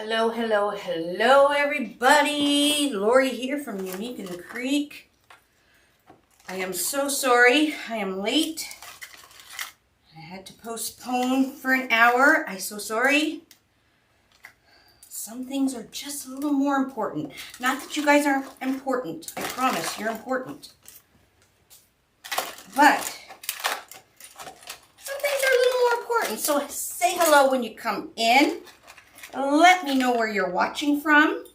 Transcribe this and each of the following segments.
Hello, hello, hello everybody. Laurie here from Unique in the Creek. I am so sorry. I am late. I had to postpone for an hour. I'm so sorry. Some things are just a little more important. Not that you guys aren't important. I promise you're important. But some things are a little more important. So say hello when you come in. Let me know where you're watching from.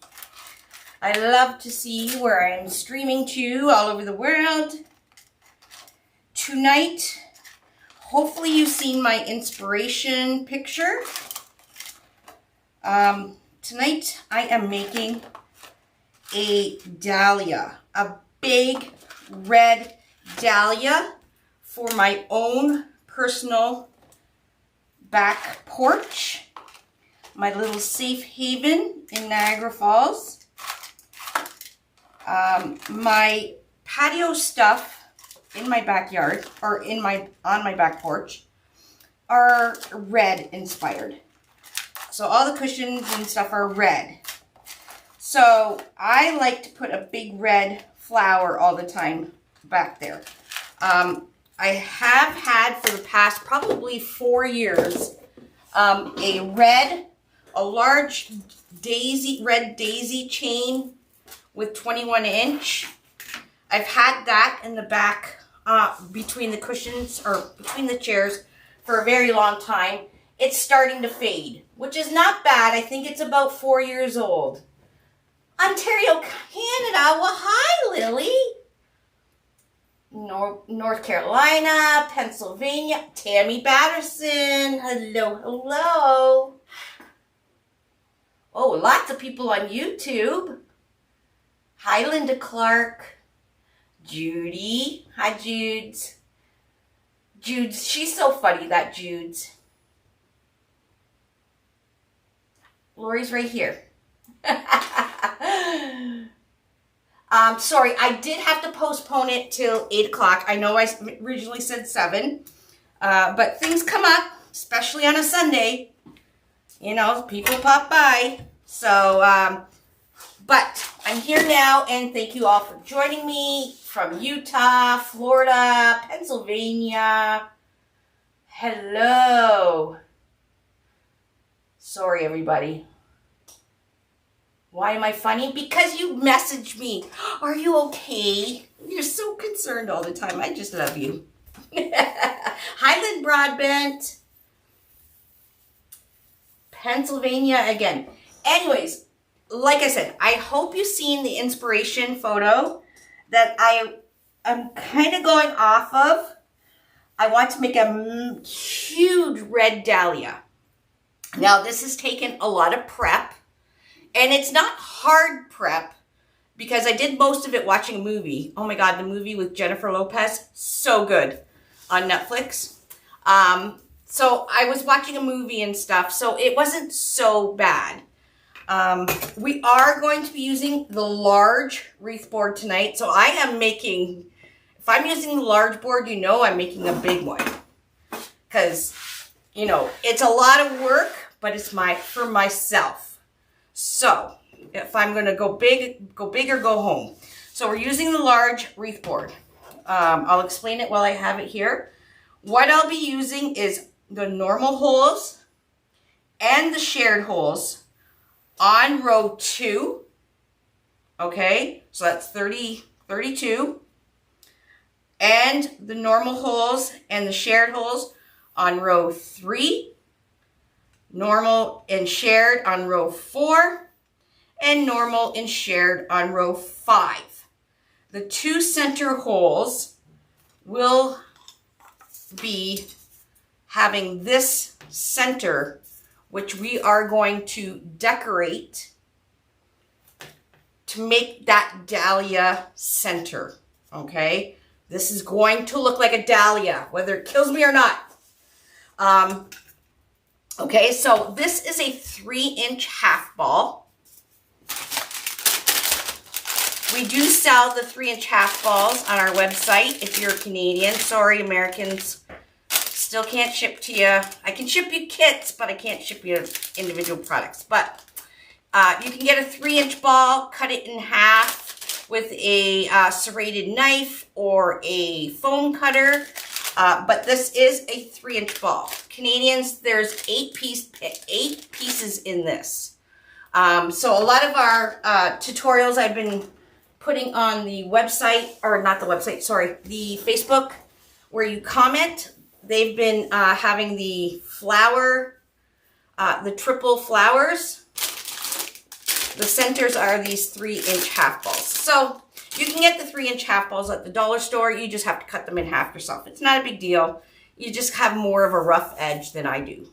I love to see where I'm streaming to all over the world. Tonight, hopefully you've seen my inspiration picture. Tonight I am making a dahlia, a big red dahlia for my own personal back porch. My little safe haven in Niagara Falls. My patio stuff in my backyard, or on my back porch, are red inspired. So all the cushions and stuff are red. So I like to put a big red flower all the time back there. I have had for the past probably 4 years a large red daisy chain with 21-inch. I've had that in the back between the cushions or between the chairs for a very long time. It's starting to fade, which is not bad. I think it's about 4 years old. Ontario, Canada. Well, hi, Lily. North Carolina, Pennsylvania. Tammy Batterson. Hello, hello. Oh, lots of people on YouTube. Hi, Linda Clark. Judy. Hi, Judes. Judes, she's so funny, that Judes. Laurie's right here. Sorry, I did have to postpone it till 8 o'clock. I know I originally said 7. But things come up, especially on a Sunday. You know, people pop by. So, but I'm here now, and thank you all for joining me from Utah, Florida, Pennsylvania. Hello. Sorry, everybody. Why am I funny? Because you messaged me. Are you okay? You're so concerned all the time. I just love you. Hi, Lynn Broadbent. Pennsylvania again. Anyways, like I said, I hope you've seen the inspiration photo that I'm kind of going off of. I want to make a huge red dahlia. Now, this has taken a lot of prep, and it's not hard prep because I did most of it watching a movie. Oh my God, the movie with Jennifer Lopez, so good on Netflix. So I was watching a movie and stuff, so it wasn't so bad. We are going to be using the large wreath board tonight. So I am making, if I'm using the large board, you know I'm making a big one. Because, you know, it's a lot of work, but it's for myself. So if I'm going to go big or go home. So we're using the large wreath board. I'll explain it while I have it here. What I'll be using is the normal holes and the shared holes on row 2. Okay, so that's 32. And the normal holes and the shared holes on row 3. Normal and shared on row 4. And normal and shared on row 5. The 2 center holes will be having this center, which we are going to decorate to make that dahlia center, okay? This is going to look like a dahlia, whether it kills me or not. Okay, so this is a 3-inch half ball. We do sell the 3-inch half balls on our website if you're Canadian. Sorry, Americans. Still can't ship to you. I can ship you kits, but I can't ship you individual products. But You can get a 3-inch ball, cut it in half with a serrated knife or a foam cutter. But this is a 3-inch ball. Canadians, there's 8 pieces in this. So a lot of our tutorials I've been putting on the website, or not the website, sorry, the Facebook, where you comment, they've been having the flower, the triple flowers. The centers are these 3-inch half balls. So you can get the 3-inch half balls at the dollar store. You just have to cut them in half yourself. It's not a big deal. You just have more of a rough edge than I do.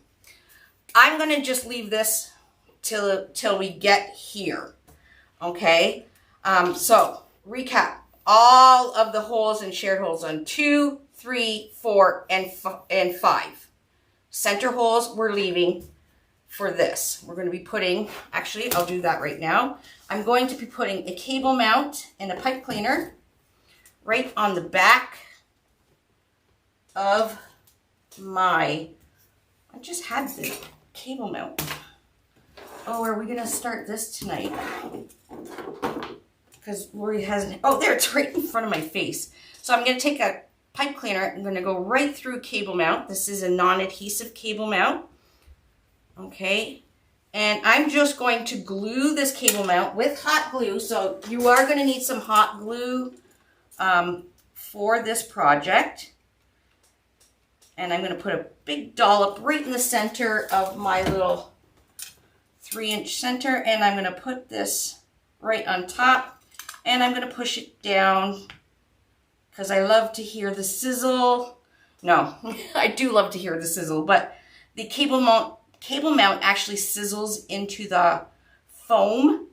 I'm going to just leave this till we get here. Okay? So recap all of the holes and shared holes on 2, 3, 4, and 5. Center holes we're leaving for this. We're going to be putting, actually, I'll do that right now. I'm going to be putting a cable mount and a pipe cleaner right on the back of I just had the cable mount. Oh, are we going to start this tonight? Because Laurie hasn't, oh, there, it's right in front of my face. So I'm going to take a pipe cleaner. I'm going to go right through cable mount. This is a non-adhesive cable mount. Okay. And I'm just going to glue this cable mount with hot glue. So you are going to need some hot glue for this project. And I'm going to put a big dollop right in the center of my little 3-inch center. And I'm going to put this right on top. And I'm going to push it down because I love to hear the sizzle. No, I do love to hear the sizzle, but the cable mount actually sizzles into the foam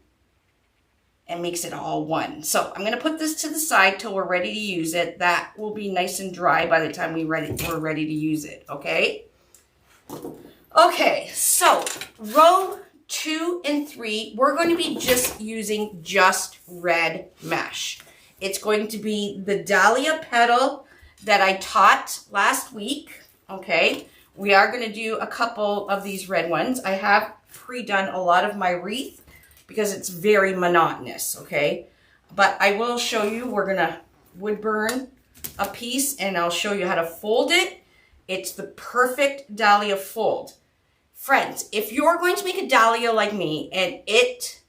and makes it all one. So I'm going to put this to the side till we're ready to use it. That will be nice and dry by the time we're ready to use it, okay? Okay, so row 2 and 3, we're going to be just using just red mesh. It's going to be the dahlia petal that I taught last week, okay? We are going to do a couple of these red ones. I have pre-done a lot of my wreath because it's very monotonous, okay? But I will show you, we're going to wood burn a piece and I'll show you how to fold it. It's the perfect dahlia fold. Friends, if you're going to make a dahlia like me and it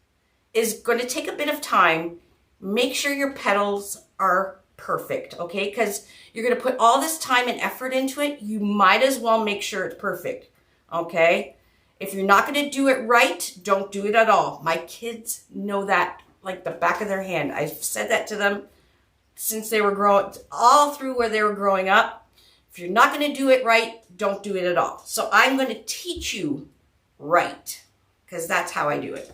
is going to take a bit of time, make sure your petals are perfect, okay? Because you're going to put all this time and effort into it, you might as well make sure it's perfect, okay? If you're not going to do it right, don't do it at all. My kids know that like the back of their hand. I've said that to them since they were growing, all through where they were growing up. If you're not going to do it right, don't do it at all. So I'm going to teach you right because that's how I do it.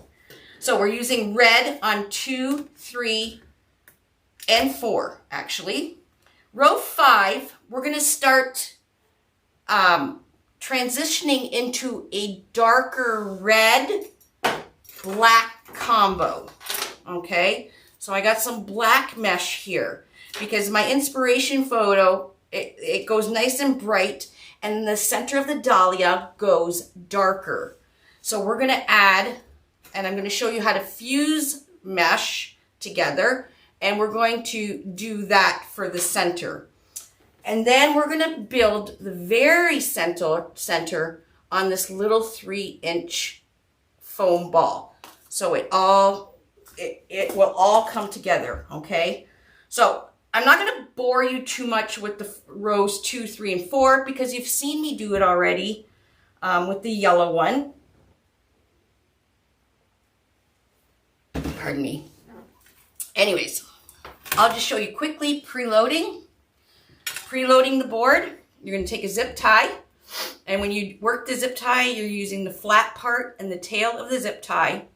So we're using red on 2, 3, and 4, actually. Row 5, we're going to start transitioning into a darker red-black combo, okay? So I got some black mesh here because my inspiration photo, it goes nice and bright, and the center of the dahlia goes darker. So we're going to add, and I'm going to show you how to fuse mesh together, and we're going to do that for the center. And then we're going to build the very center on this little 3-inch foam ball. So it will all come together, okay? So I'm not going to bore you too much with the rows 2, 3, and 4 because you've seen me do it already with the yellow one. Pardon me. Anyways, I'll just show you quickly preloading. Preloading the board, you're going to take a zip tie, and when you work the zip tie, you're using the flat part and the tail of the zip tie,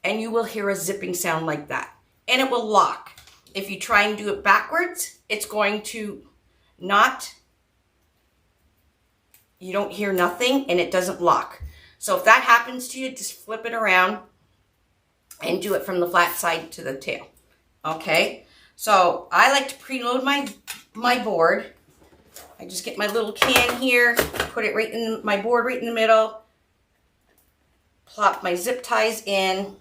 and you will hear a zipping sound like that, and it will lock. If you try and do it backwards, it's going to not, you don't hear nothing, and it doesn't lock. So if that happens to you, just flip it around and do it from the flat side to the tail, okay? So I like to preload my board. I just get my little can here, put it right in my board right in the middle, plop my zip ties in.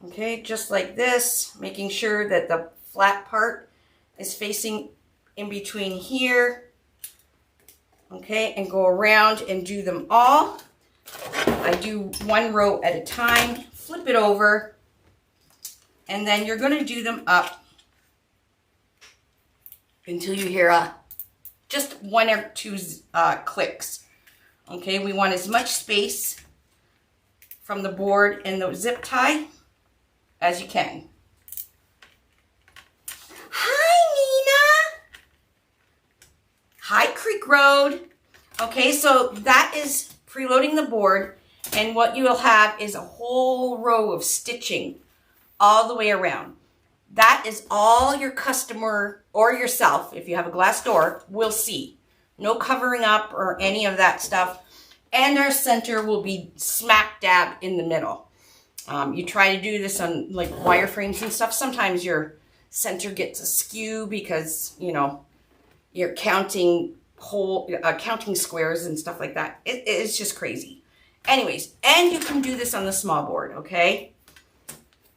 Okay, just like this, making sure that the flat part is facing in between here. Okay, and go around and do them all. I do one row at a time, flip it over, and then you're going to do them up until you hear just one or two clicks. Okay, we want as much space from the board and the zip tie as you can. Hi, Nina. Hi, Creek Road. Okay, so that is preloading the board, and what you will have is a whole row of stitching all the way around. That is all your customer or yourself, if you have a glass door, will see. No covering up or any of that stuff. And our center will be smack dab in the middle. You try to do this on like wireframes and stuff. Sometimes your center gets askew because, you know, you're counting counting squares and stuff like that. It's just crazy. Anyways, and you can do this on the small board, okay?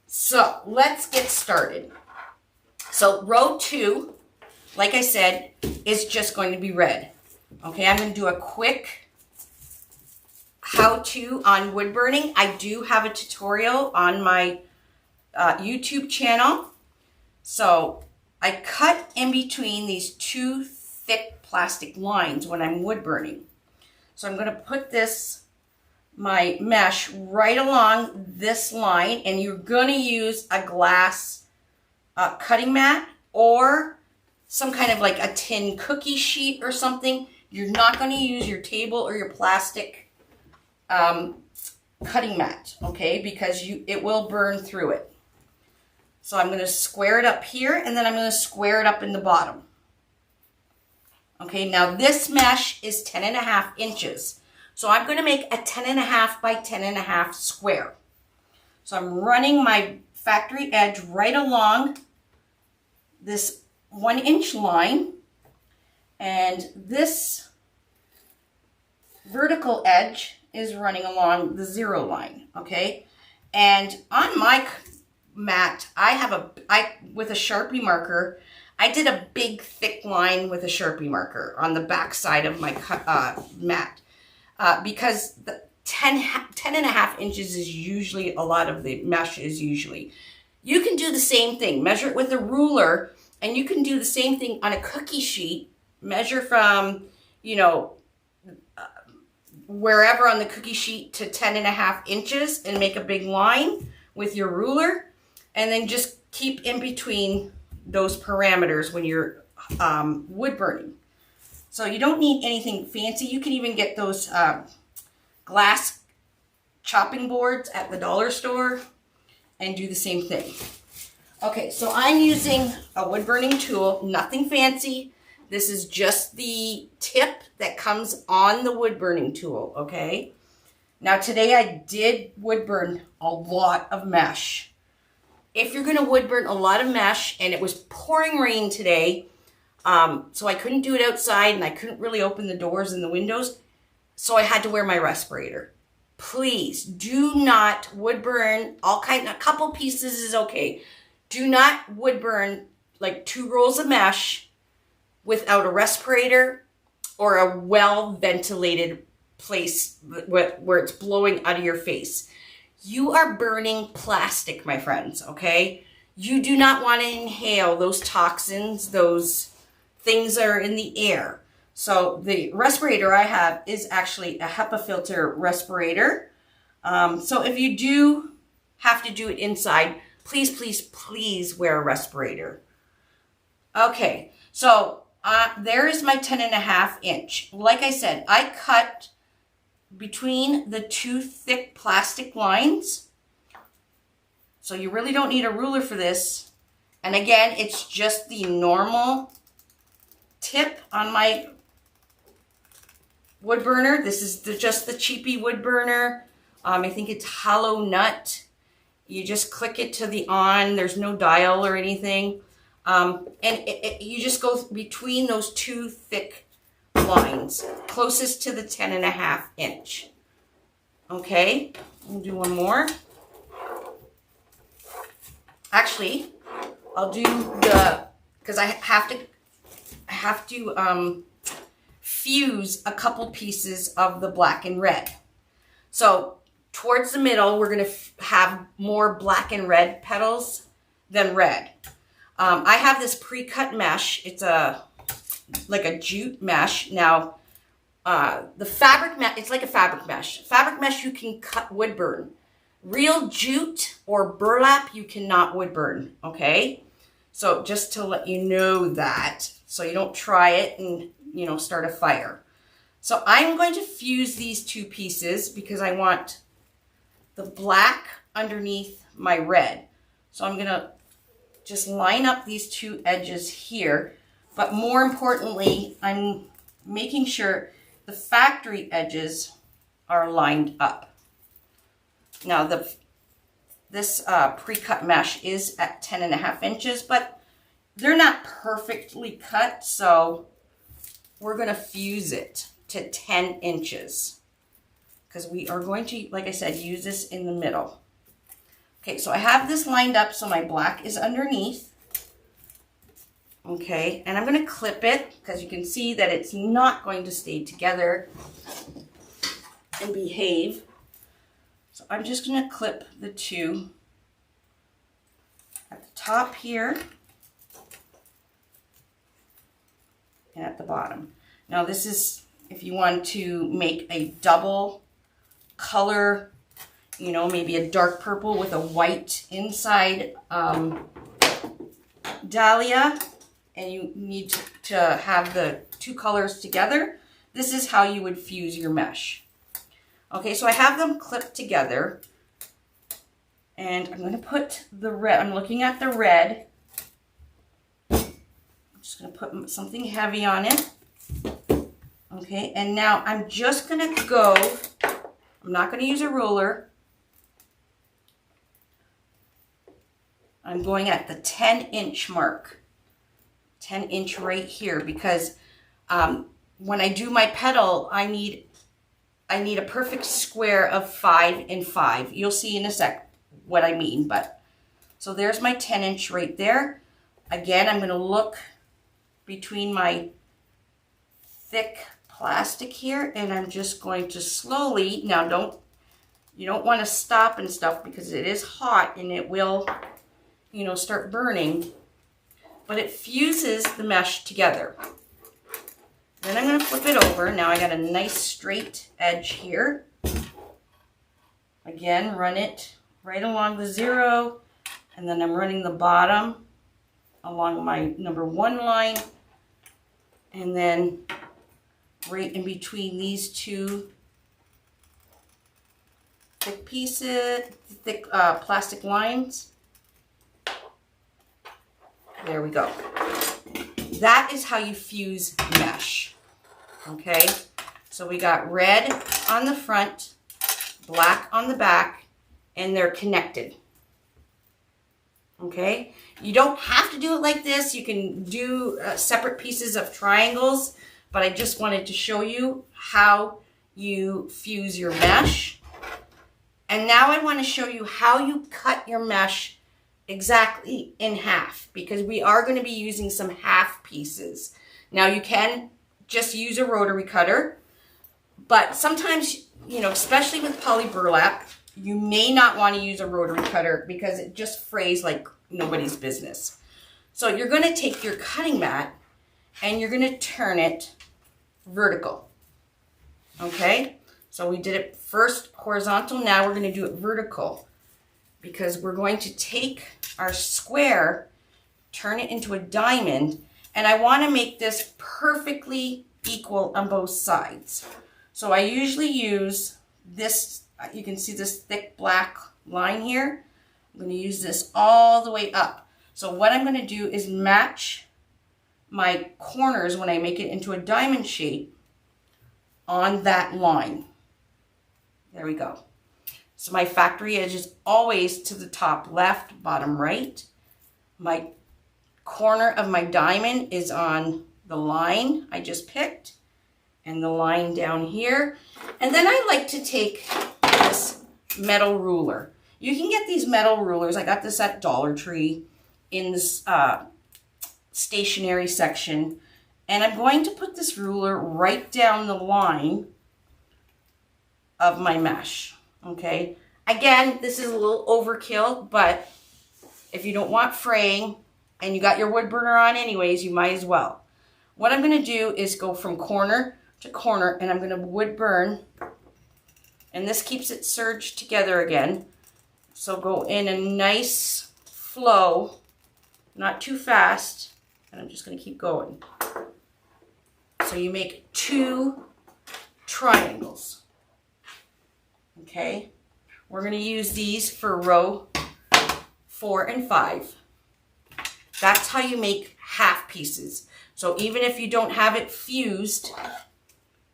So let's get started. So row 2, like I said, is just going to be red. Okay, I'm going to do a quick how-to on wood burning. I do have a tutorial on my YouTube channel. So I cut in between these two thick plastic lines when I'm wood burning. So I'm going to put my mesh right along this line, and you're going to use a glass cutting mat or some kind of like a tin cookie sheet or something. You're not going to use your table or your plastic cutting mat, okay, because it will burn through it. So I'm going to square it up here, and then I'm going to square it up in the bottom. Okay, now this mesh is 10.5 inches. So I'm going to make a 10.5 by 10.5 square. So I'm running my factory edge right along this 1-inch line, and this vertical edge is running along the 0 line, okay? And on my mat, with a Sharpie marker, I did a big thick line with a Sharpie marker on the back side of my mat because the 10.5 inches is usually a lot of the mesh is usually. You can do the same thing, measure it with a ruler, and you can do the same thing on a cookie sheet, measure from, you know, wherever on the cookie sheet to 10.5 inches and make a big line with your ruler, and then just keep in between those parameters when you're wood burning. So you don't need anything fancy. You can even get those glass chopping boards at the dollar store and do the same thing. Okay, so I'm using a wood burning tool, nothing fancy. This is just the tip that comes on the wood burning tool, okay? Now today I did wood burn a lot of mesh. If you're going to wood burn a lot of mesh, and it was pouring rain today, so I couldn't do it outside, and I couldn't really open the doors and the windows, so I had to wear my respirator. Please do not wood burn a couple pieces is okay. Do not wood burn like 2 rolls of mesh without a respirator or a well ventilated place where it's blowing out of your face. You are burning plastic, my friends, okay? You do not want to inhale those toxins, those things that are in the air. So the respirator I have is actually a HEPA filter respirator. So if you do have to do it inside, please, please, please wear a respirator. Okay, so there is my 10.5 inch. Like I said, I cut between the 2 thick plastic lines. So you really don't need a ruler for this. And again, it's just the normal tip on my wood burner. This is just the cheapy wood burner. I think it's hollow nut. You just click it to the on. There's no dial or anything. And you just go between those 2 thick lines, closest to the 10.5 inch. Okay, we'll do one more. Actually, I'll do because I have to fuse a couple pieces of the black and red. So towards the middle, we're going to have more black and red petals than red. I have this pre-cut mesh. It's like a jute mesh. Now, the fabric mesh, it's like a fabric mesh. Fabric mesh you can cut wood burn. Real jute or burlap you cannot wood burn, okay? So just to let you know that, so you don't try it and, you know, start a fire. So I'm going to fuse these two pieces because I want the black underneath my red. So I'm going to just line up these two edges here. But more importantly, I'm making sure the factory edges are lined up. Now this pre-cut mesh is at 10.5 inches, but they're not perfectly cut, so we're going to fuse it to 10 inches because we are going to, like I said, use this in the middle. Okay, so I have this lined up so my black is underneath. Okay, and I'm going to clip it because you can see that it's not going to stay together and behave. So I'm just going to clip the two at the top here and at the bottom. Now this is if you want to make a double color, you know, maybe a dark purple with a white inside dahlia, and you need to have the two colors together. This is how you would fuse your mesh. Okay, so I have them clipped together, and I'm going to put the red, I'm looking at the red. I'm just going to put something heavy on it. Okay, and now I'm just going to go, I'm not going to use a ruler. I'm going at the 10-inch mark. 10 inch right here because when I do my petal, I need a perfect square of 5 and 5. You'll see in a sec what I mean, but so there's my 10 inch right there. Again, I'm going to look between my thick plastic here, and I'm just going to slowly, now you don't want to stop and stuff because it is hot and it will, you know, start burning, but it fuses the mesh together. Then I'm going to flip it over. Now I got a nice straight edge here. Again, run it right along the 0, and then I'm running the bottom along my number 1 line, and then right in between these two thick pieces, thick plastic lines. There we go. That is how you fuse mesh. Okay, so we got red on the front, black on the back, and they're connected. Okay, you don't have to do it like this. You can do separate pieces of triangles, but I just wanted to show you how you fuse your mesh. And now I want to show you how you cut your mesh exactly in half, because we are going to be using some half pieces. Now you can just use a rotary cutter, but sometimes, you know, especially with poly burlap, you may not want to use a rotary cutter because it just frays like nobody's business. So you're going to take your cutting mat and you're going to turn it vertical. Okay, so we did it first horizontal, now we're going to do it vertical, because we're going to take our square, turn it into a diamond, and I want to make this perfectly equal on both sides. So I usually use this, you can see this thick black line here. I'm going to use this all the way up. So what I'm going to do is match my corners when I make it into a diamond shape on that line. There we go. So my factory edge is always to the top left, bottom right. My corner of my diamond is on the line I just picked, and the line down here. And then I like to take metal ruler. You can get these metal rulers. I got this at Dollar Tree in this stationery section. And I'm going to put this ruler right down the line of my mesh, okay? Again, this is a little overkill, but if you don't want fraying and you got your wood burner on anyways, you might as well. What I'm gonna do is go from corner to corner, and I'm gonna wood burn, and this keeps it surged together again. So go in a nice flow, not too fast, and I'm just gonna keep going. So you make 2 triangles, okay? We're gonna use these for row 4 and 5. That's how you make half pieces. So even if you don't have it fused,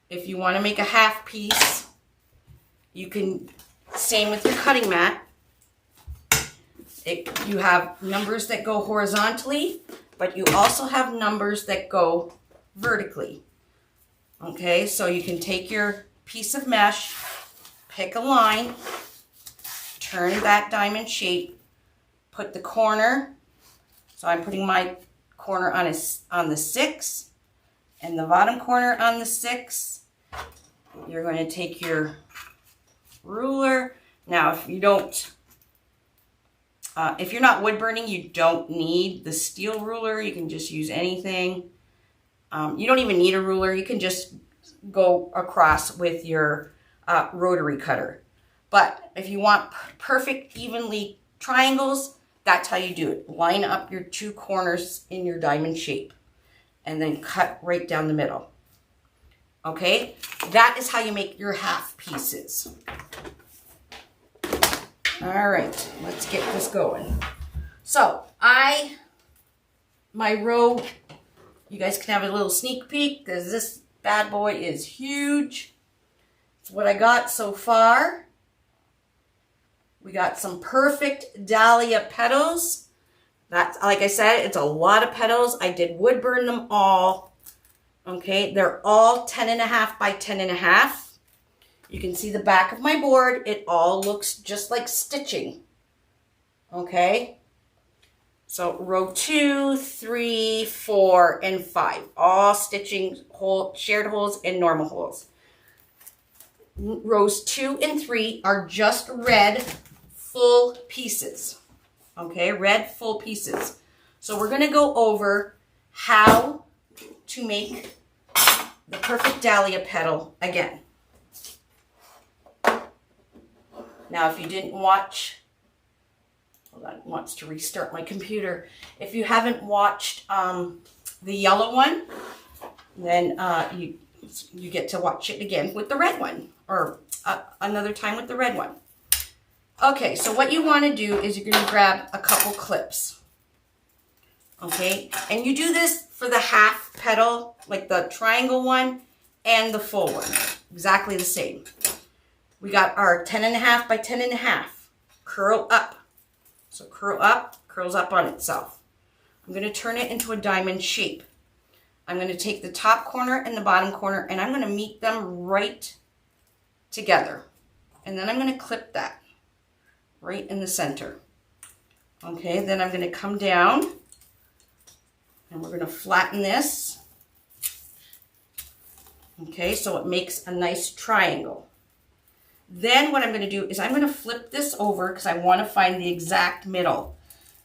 if you wanna make a half piece, you can, same with your cutting mat. You have numbers that go horizontally, but you also have numbers that go vertically. Okay, so you can take your piece of mesh, pick a line, turn that diamond shape, put the corner. So I'm putting my corner on the 6 and the bottom corner on the 6. You're going to take your ruler. Now, if you don't, if you're not wood burning, you don't need the steel ruler. You can just use anything. You don't even need a ruler. You can just go across with your rotary cutter. But if you want perfect, evenly triangles, that's how you do it. Line up your 2 corners in your diamond shape and then cut right down the middle. Okay? That is how you make your half pieces. All right, let's get this going. So my row, you guys can have a little sneak peek because this bad boy is huge. It's what I got so far. We got some perfect dahlia petals. That's, like I said, it's a lot of petals. I did wood burn them all. Okay, they're all 10.5 by 10.5. You can see the back of my board. It all looks just like stitching. Okay. So row 2, 3, 4, and 5. All stitching, shared holes and normal holes. Rows 2 and 3 are just red full pieces. Okay, red full pieces. So we're going to go over how to make the perfect dahlia petal again. Now, if you didn't watch, hold on, it wants to restart my computer. If you haven't watched the yellow one, then you get to watch it again with the red one, or another time with the red one. Okay, so what you want to do is you're going to grab a couple clips. Okay, and you do this for the half petal, like the triangle one, and the full one. Exactly the same. We got our 10.5 by 10.5. Curl up. So curl up, curls up on itself. I'm going to turn it into a diamond shape. I'm going to take the top corner and the bottom corner, and I'm going to meet them right together. And then I'm going to clip that right in the center. Okay, then I'm going to come down, and we're going to flatten this. Okay, so it makes a nice triangle. Then what I'm going to do is I'm going to flip this over because I want to find the exact middle.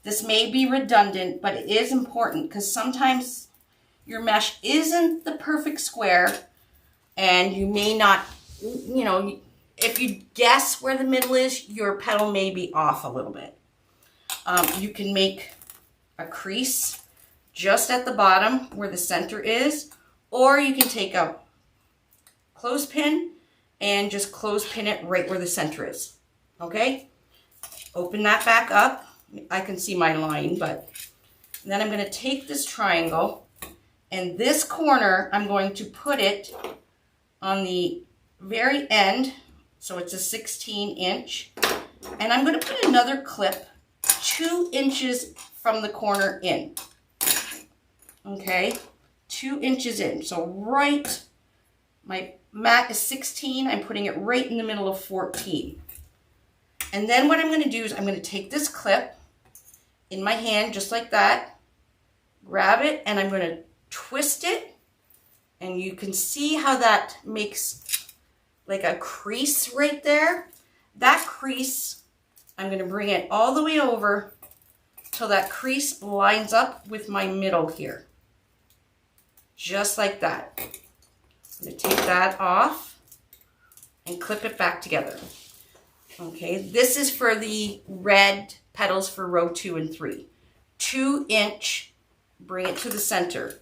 This may be redundant, but it is important because sometimes your mesh isn't the perfect square and you may not, you know, if you guess where the middle is, your petal may be off a little bit. You can make a crease just at the bottom where the center is, or you can take a clothespin and just clothespin it right where the center is. Okay? Open that back up. I can see my line, but then I'm going to take this triangle, and this corner, I'm going to put it on the very end, so it's a 16-inch, and I'm going to put another clip 2 inches from the corner in. Okay? 2 inches in. So right, my mat is 16. I'm putting it right in the middle of 14. And then what I'm going to do is I'm going to take this clip in my hand just like that, grab it, and I'm going to twist it. And you can see how that makes like a crease right there. That crease, I'm going to bring it all the way over till that crease lines up with my middle here. Just like that. I'm going to take that off and clip it back together. Okay, this is for the red petals for row 2 and 3. 2-inch, bring it to the center.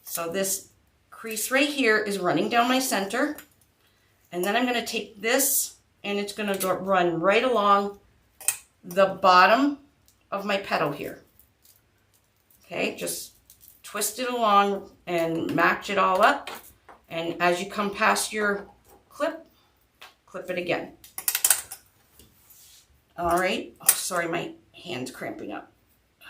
So this crease right here is running down my center. And then I'm going to take this and it's going to run right along the bottom of my petal here. Okay, just twist it along and match it all up. And as you come past your clip, clip it again. All right. Oh, sorry, my hand's cramping up.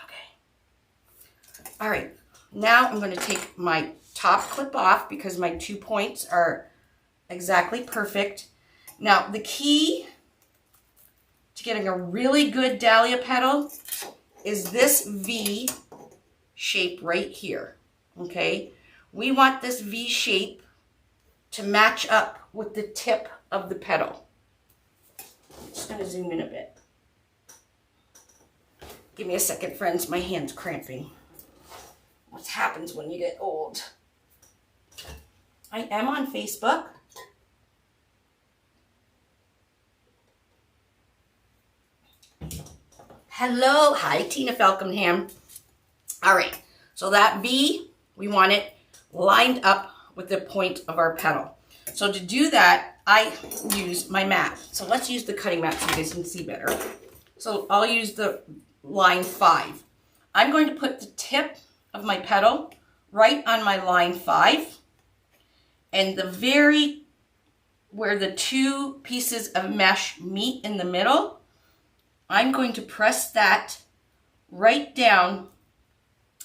Okay. All right. Now I'm going to take my top clip off because my 2 points are exactly perfect. Now, the key to getting a really good dahlia petal is this V shape right here. Okay. We want this V shape to match up with the tip of the petal. I'm just going to zoom in a bit. Give me a second, friends. My hand's cramping. What happens when you get old? I am on Facebook. Hello. Hi, Tina Falconham. All right. So that V, we want it lined up with the point of our petal. So to do that, I use my mat. So let's use the cutting mat so you guys can see better. So I'll use the line 5. I'm going to put the tip of my petal right on my line 5. And the where the 2 pieces of mesh meet in the middle, I'm going to press that right down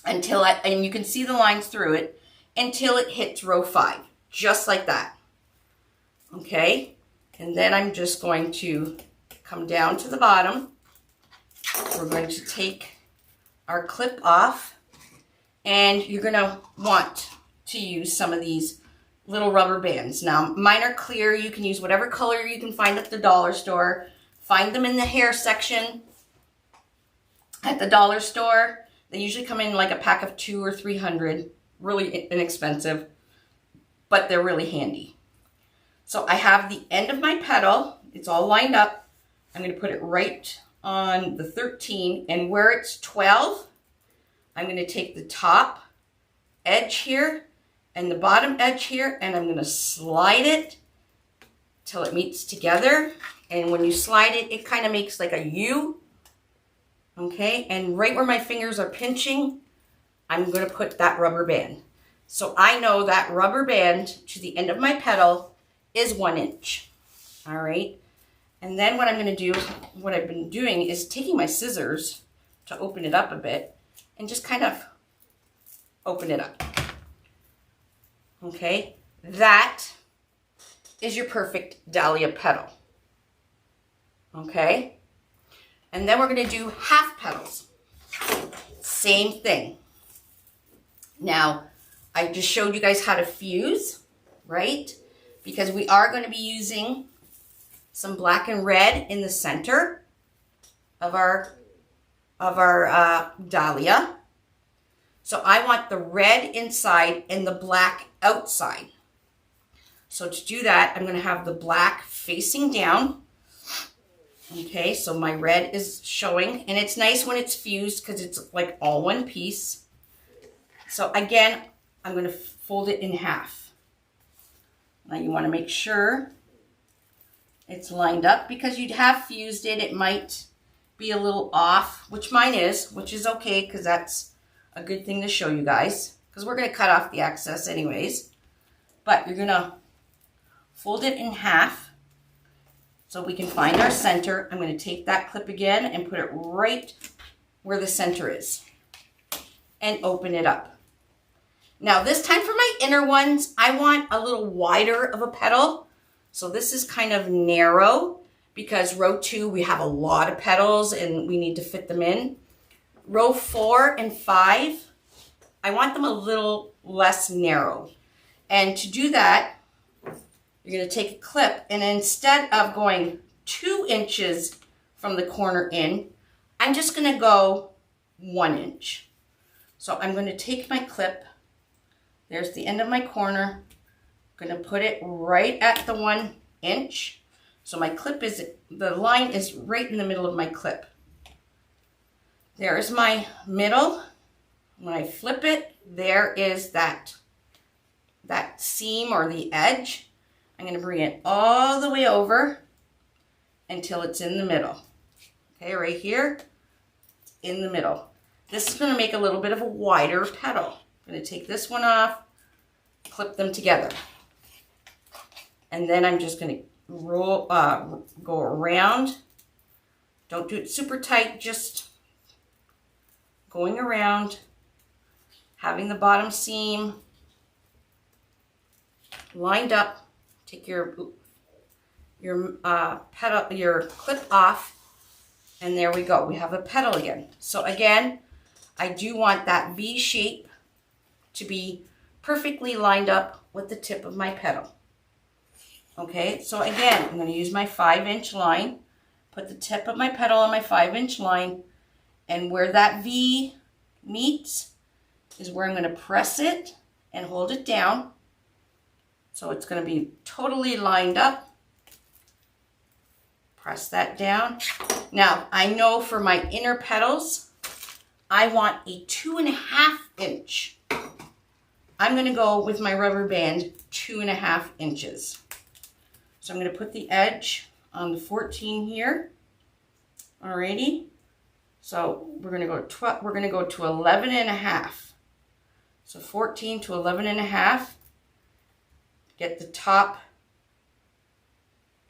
until and you can see the lines through it, until it hits row 5, just like that. Okay, and then I'm just going to come down to the bottom. We're going to take our clip off, and you're going to want to use some of these little rubber bands. Now, mine are clear. You can use whatever color you can find at the dollar store. Find them in the hair section at the dollar store. They usually come in like a pack of 200 or 300. Really inexpensive, but they're really handy. So I have the end of my petal. It's all lined up. I'm going to put it right on the 13, and where it's 12, I'm going to take the top edge here and the bottom edge here, and I'm going to slide it till it meets together. And when you slide it, it kind of makes like a U. Okay, and right where my fingers are pinching, I'm going to put that rubber band. So I know that rubber band to the end of my petal is 1 inch. All right. And then what I'm going to do, what I've been doing is taking my scissors to open it up a bit and just kind of open it up. Okay. That is your perfect dahlia petal. Okay. And then we're going to do half petals. Same thing. Now, I just showed you guys how to fuse, right? Because we are going to be using some black and red in the center of our dahlia. So I want the red inside and the black outside. So to do that, I'm going to have the black facing down. Okay, so my red is showing, and it's nice when it's fused because it's like all one piece. So again, I'm going to fold it in half. Now you want to make sure it's lined up, because you'd have fused it. It might be a little off, which mine is, which is okay, because that's a good thing to show you guys, because we're going to cut off the excess anyways. But you're going to fold it in half so we can find our center. I'm going to take that clip again and put it right where the center is and open it up. Now this time for my inner ones, I want a little wider of a petal. So this is kind of narrow because row 2, we have a lot of petals and we need to fit them in. Row 4 and 5, I want them a little less narrow. And to do that, you're going to take a clip, and instead of going 2 inches from the corner in, I'm just going to go 1 inch. So I'm going to take my clip, there's the end of my corner, I'm going to put it right at the 1 inch. So my clip is, the line is right in the middle of my clip. There's my middle. When I flip it, there is that seam or the edge. I'm going to bring it all the way over until it's in the middle. Okay, right here, in the middle. This is going to make a little bit of a wider petal. I'm going to take this one off, clip them together. And then I'm just going to roll, go around. Don't do it super tight, just going around, having the bottom seam lined up. Take your petal, your clip off, and there we go. We have a petal again. So again, I do want that V shape to be perfectly lined up with the tip of my petal. Okay, so again, I'm going to use my 5-inch line, put the tip of my petal on my 5-inch line, and where that V meets is where I'm going to press it and hold it down. So it's going to be totally lined up. Press that down. Now, I know for my inner petals, I want a 2.5 inch. I'm going to go with my rubber band 2.5 inches. So I'm going to put the edge on the 14 here. Alrighty. So we're going to go to 11.5. So 14 to 11.5. Get the top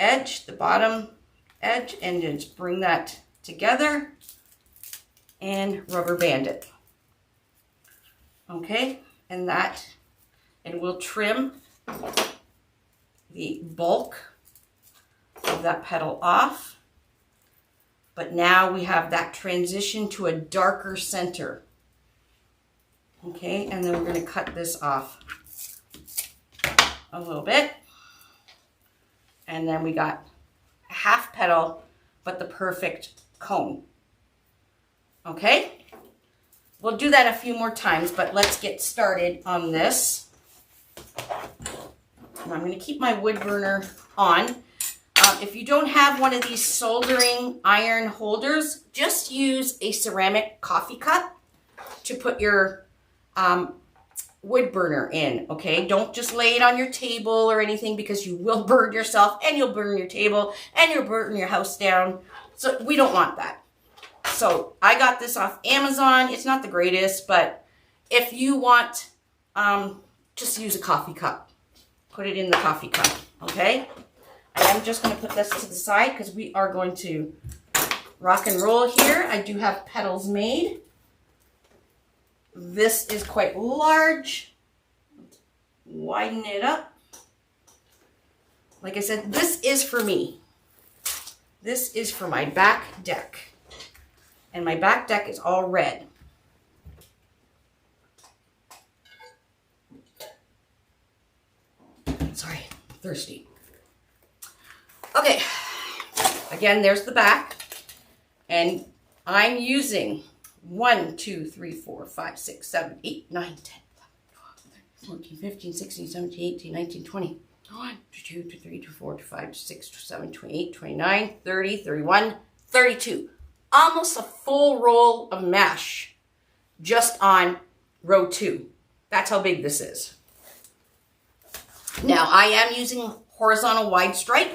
edge, the bottom edge, and just bring that together and rubber band it. Okay, and we'll trim the bulk of that petal off. But now we have that transition to a darker center. Okay, and then we're going to cut this off a little bit. And then we got a half petal, but the perfect cone. Okay, we'll do that a few more times, but let's get started on this. And I'm going to keep my wood burner on. If you don't have one of these soldering iron holders, just use a ceramic coffee cup to put your wood burner in, okay? Don't just lay it on your table or anything, because you will burn yourself and you'll burn your table and you'll burn your house down. So we don't want that. So I got this off Amazon. It's not the greatest, but if you want, just use a coffee cup. Put it in the coffee cup, okay? I'm just going to put this to the side because we are going to rock and roll here. I do have petals made. This is quite large. Widen it up. Like I said, this is for me. This is for my back deck. And my back deck is all red. Sorry, thirsty. Okay, again, there's the back. And I'm using 1, 2, 3, 4, 5, 6, 7, 8, 9, 10, 11, 12, 13, 14, 15, 16, 17, 18, 19, 20. 1, 2, 3, 4, 5, 6, 7, 28, 29, 30, 31, 32. Almost a full roll of mesh just on row 2. That's how big this is. Now, I am using horizontal wide stripe.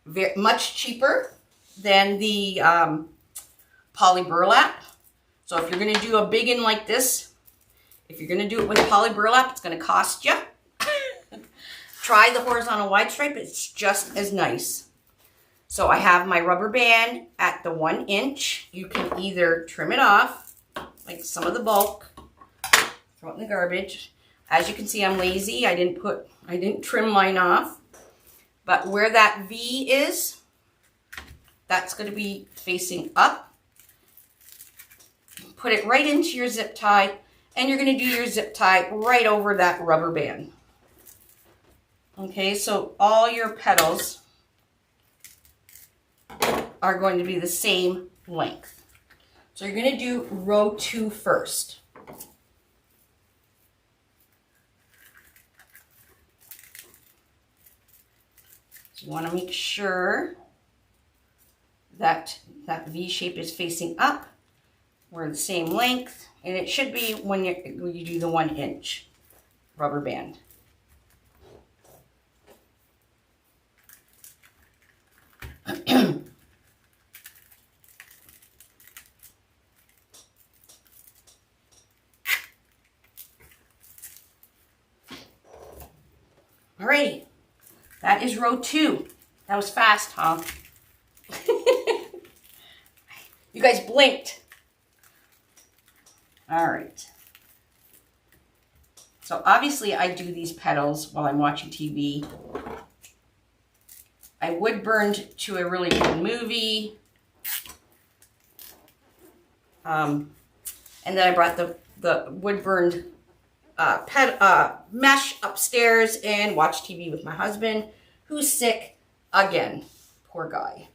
Very much cheaper than the poly burlap. So if you're going to do a big one like this, if you're going to do it with poly burlap, it's going to cost you. Try the horizontal wide stripe. It's just as nice. So I have my rubber band at the 1 inch. You can either trim it off, like some of the bulk, throw it in the garbage. As you can see, I'm lazy. I didn't trim mine off. But where that V is, That's going to be facing up. Put it right into your zip tie, and you're going to do your zip tie right over that rubber band. Okay, so all your petals are going to be the same length. So you're going to do row 2 first. So you want to make sure that that V shape is facing up. We're the same length, and it should be when you do the 1 inch rubber band. Alrighty, that is row 2. That was fast, huh? You guys blinked. All right. So obviously I do these petals while I'm watching TV. I wood burned to a really good movie. And then I brought the wood burned mesh upstairs and watched TV with my husband, who's sick again. Poor guy.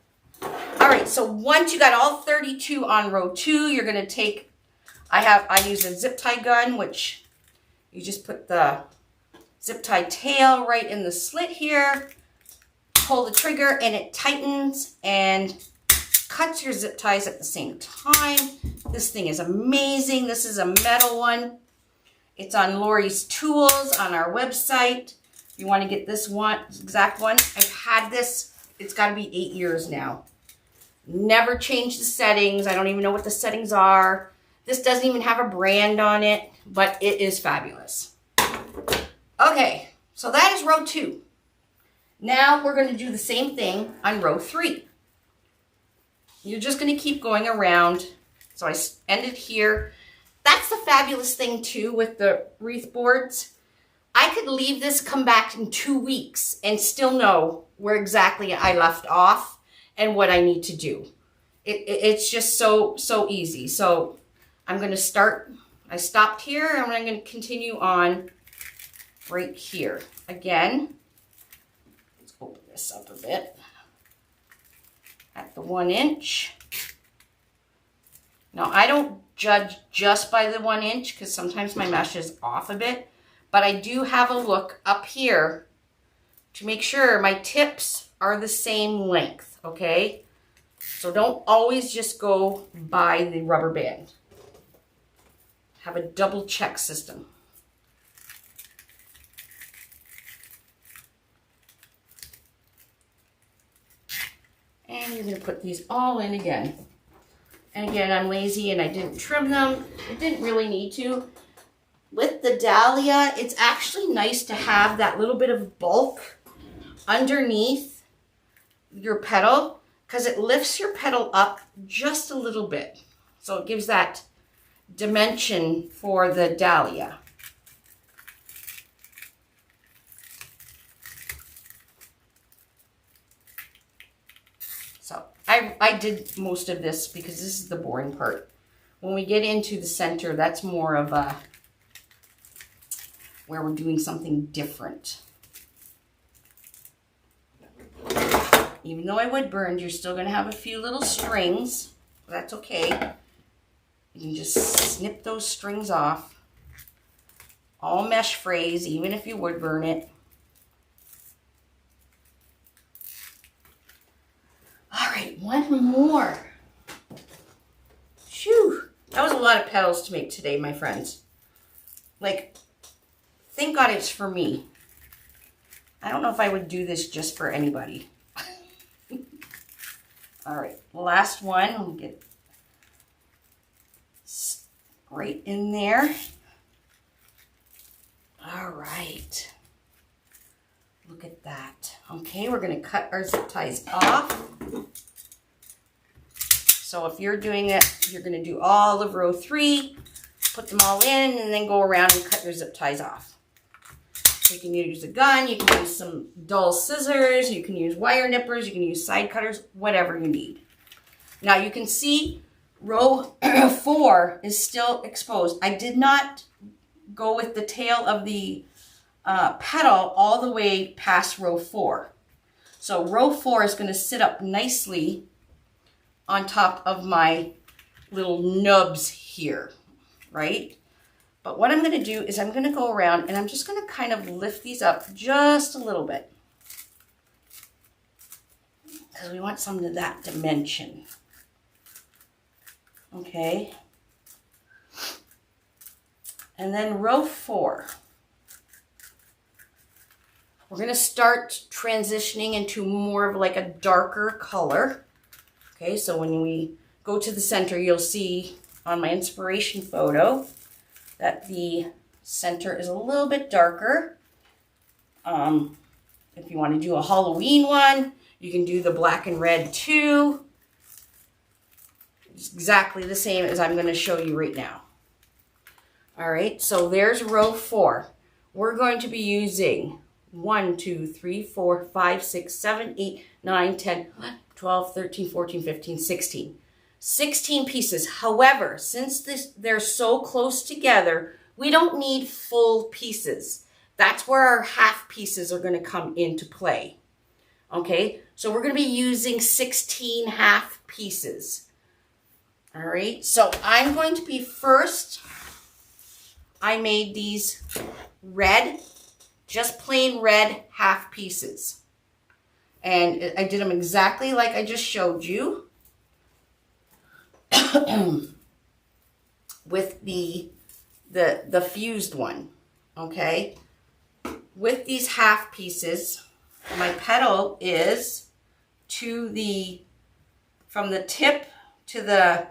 All right, so once you got all 32 on row 2, you're going to take, I use a zip tie gun, which you just put the zip tie tail right in the slit here, pull the trigger, and it tightens and cuts your zip ties at the same time. This thing is amazing. This is a metal one. It's on Laurie's Tools on our website. If you want to get this one, exact one, I've had this, it's got to be 8 years now. Never changed the settings. I don't even know what the settings are. This doesn't even have a brand on it, but it is fabulous. Okay, so that is row 2. Now we're going to do the same thing on row 3. You're just going to keep going around. So I ended here. That's the fabulous thing too with the wreath boards. I could leave this, come back in 2 weeks and still know where exactly I left off and what I need to do. It's just so easy. So I'm going to start, I stopped here and I'm going to continue on right here. Again, let's open this up a bit. At the 1 inch. Now I don't judge just by the 1 inch because sometimes my mesh is off a bit, but I do have a look up here to make sure my tips are the same length, okay? So don't always just go by the rubber band. Have a double check system. And you're going to put these all in again. And again, I'm lazy and I didn't trim them. I didn't really need to. With the dahlia, it's actually nice to have that little bit of bulk underneath your petal because it lifts your petal up just a little bit. So it gives that dimension for the dahlia. So I did most of this because this is the boring part. When we get into the center, that's more of a where we're doing something different. Even though I wood burned, you're still going to have a few little strings. That's okay. You can just snip those strings off. All mesh phrase, even if you wood burn it. All right, one more. Phew. That was a lot of petals to make today, my friends. Like, thank God it's for me. I don't know if I would do this just for anybody. All right, last one. Let me get right in there. All right. Look at that. Okay, we're going to cut our zip ties off. So if you're doing it, you're going to do all of row 3, put them all in, and then go around and cut your zip ties off. You can use a gun, you can use some dull scissors, you can use wire nippers, you can use side cutters, whatever you need. Now you can see row 4 is still exposed. I did not go with the tail of the petal all the way past row 4. So row 4 is going to sit up nicely on top of my little nubs here, right? But what I'm going to do is I'm going to go around and I'm just going to kind of lift these up just a little bit, because we want some of that dimension. Okay. And then row 4. We're going to start transitioning into more of like a darker color. Okay, so when we go to the center, you'll see on my inspiration photo that the center is a little bit darker. If you want to do a Halloween one, you can do the black and red too. It's exactly the same as I'm going to show you right now. All right, so there's row 4. We're going to be using 1, 2, 3, 4, 5, 6, 7, 8, 9, 10, 12, 13, 14, 15, 16. 16 pieces. However, since they're so close together, we don't need full pieces. That's where our half pieces are going to come into play. Okay, so we're going to be using 16 half pieces. All right, so I'm going to be first, I made these red, just plain red half pieces. And I did them exactly like I just showed you. With the fused one, okay? With these half pieces, my petal is from the tip to the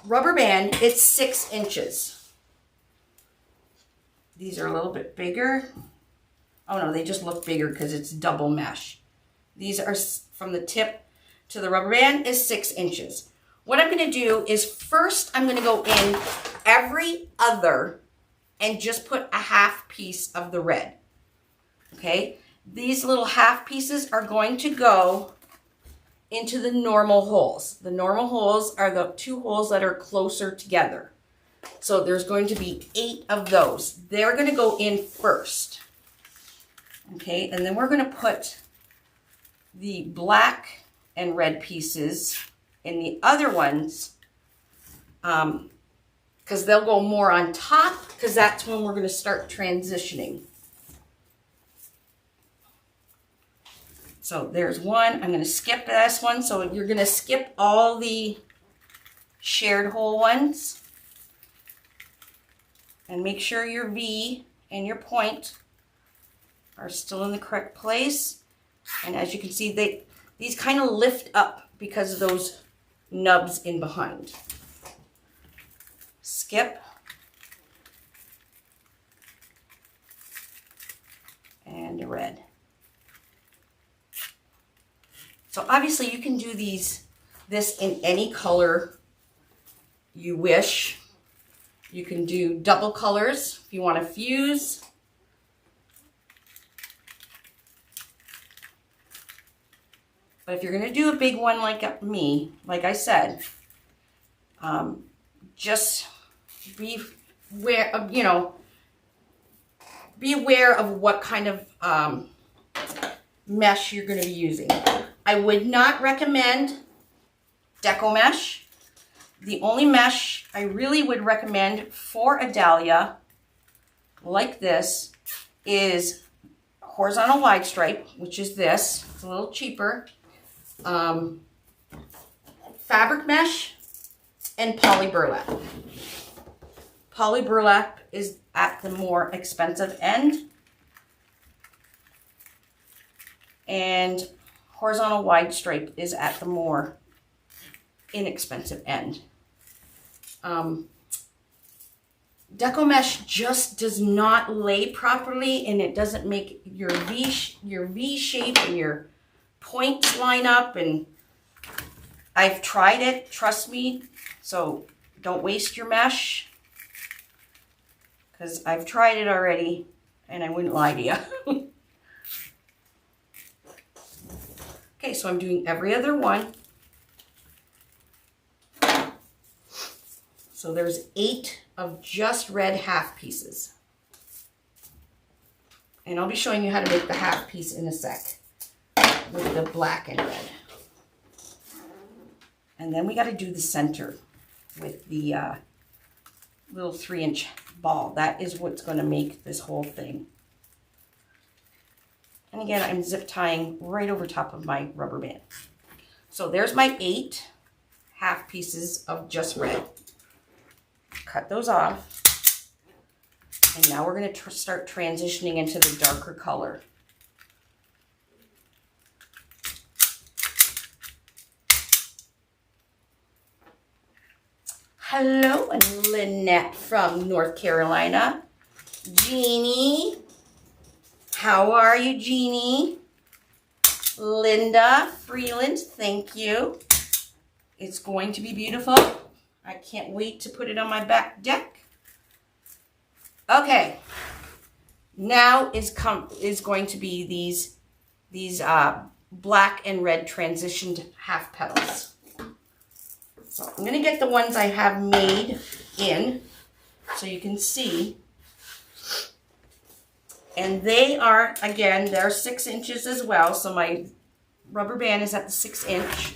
rubber band, it's 6 inches. These are a little bit bigger. Oh no, they just look bigger because it's double mesh. These are from the tip to the rubber band is 6 inches. What I'm going to do is first I'm going to go in every other and just put a half piece of the red. Okay, these little half pieces are going to go into the normal holes. The normal holes are the 2 holes that are closer together. So there's going to be 8 of those. They're going to go in first. Okay, and then we're going to put the black and red pieces in the other ones, because they'll go more on top, because that's when we're going to start transitioning. So there's one. I'm going to skip this one. So you're going to skip all the shared hole ones. And make sure your V and your point are still in the correct place. And as you can see, these kind of lift up because of those nubs in behind. Skip. And a red. So obviously you can do this in any color you wish. You can do double colors if you want to fuse. But if you're going to do a big one like me, like I said, just be aware of, be aware of what kind of mesh you're going to be using. I would not recommend deco mesh. The only mesh I really would recommend for a dahlia like this is horizontal wide stripe, which is this. It's a little cheaper. Fabric mesh and poly burlap. Poly burlap is at the more expensive end, and horizontal wide stripe is at the more inexpensive end. Deco mesh just does not lay properly, and it doesn't make your V shape and your points line up. And I've tried it, trust me, so don't waste your mesh, because I've tried it already and I wouldn't lie to you. Okay, so I'm doing every other one. So there's 8 of just red half pieces. And I'll be showing you how to make the half piece in a sec with the black and red. And then we got to do the center with the little 3-inch ball. That is what's going to make this whole thing. And again, I'm zip tying right over top of my rubber band. So there's my 8 half pieces of just red. Cut those off. And now we're going to start transitioning into the darker color. Hello, and Lynette from North Carolina. Jeannie. How are you, Jeannie? Linda Freeland, thank you. It's going to be beautiful. I can't wait to put it on my back deck. Okay. Now is going to be these black and red transitioned half petals. So I'm going to get the ones I have made in so you can see. And they are, again, they're 6 inches as well. So my rubber band is at the 6 inch.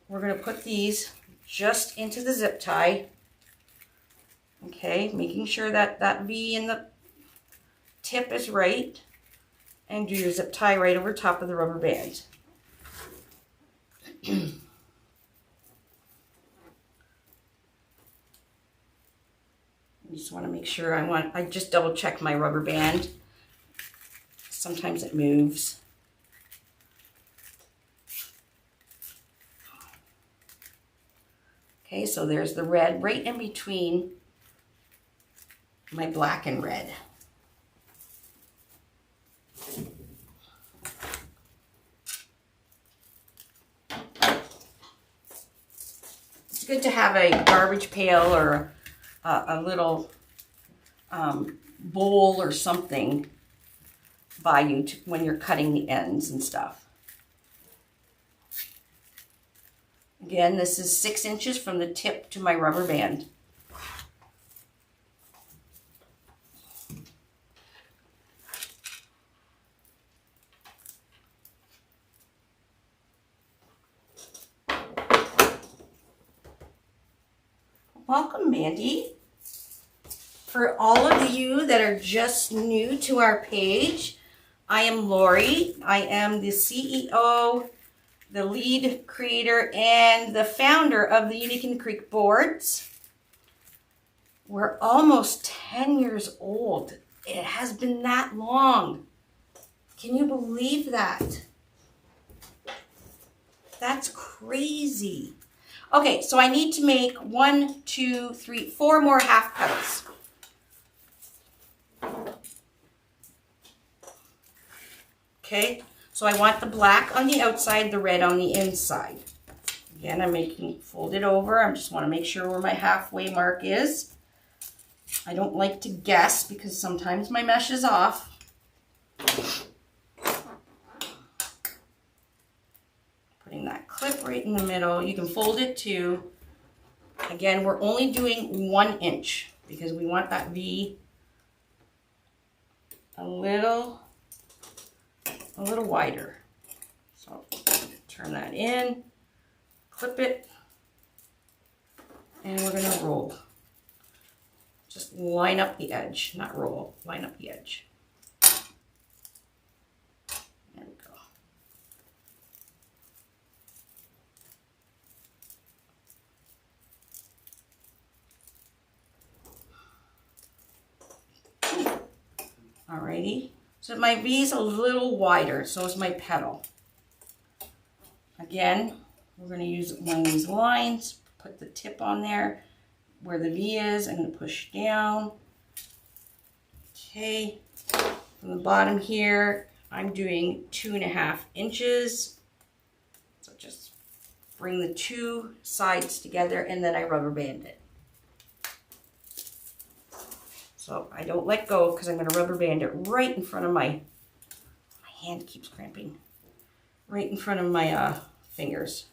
We're going to put these just into the zip tie. Okay, making sure that that V in the tip is right. And do your zip tie right over top of the rubber band. I just want to make sure I just double check my rubber band. Sometimes it moves. Okay, so there's the red right in between my black and red. It's good to have a garbage pail or a little bowl or something by you when you're cutting the ends and stuff. Again, this is 6 inches from the tip to my rubber band. Welcome, Mandy. For all of you that are just new to our page, I am Laurie. I am the CEO, the lead creator, and the founder of the Unique Creek boards. We're almost 10 years old. It has been that long. Can you believe that? That's crazy. Okay, so I need to make 1, 2, 3, 4 more half petals. Okay, so I want the black on the outside, the red on the inside. Again, I'm fold it over. I just want to make sure where my halfway mark is. I don't like to guess because sometimes my mesh is off. Putting that clip right in the middle. You can fold it too. Again, we're only doing 1 inch because we want that V a little wider. So turn that in, clip it, and we're going to roll. Just line up the edge, not roll, line up the edge. There we go. Alrighty. So my V is a little wider, so is my petal. Again, we're going to use one of these lines, put the tip on there where the V is. I'm going to push down. Okay, from the bottom here, I'm doing 2.5 inches. So just bring the 2 sides together and then I rubber band it. So I don't let go because I'm going to rubber band it right in front of my hand keeps cramping, right in front of my fingers.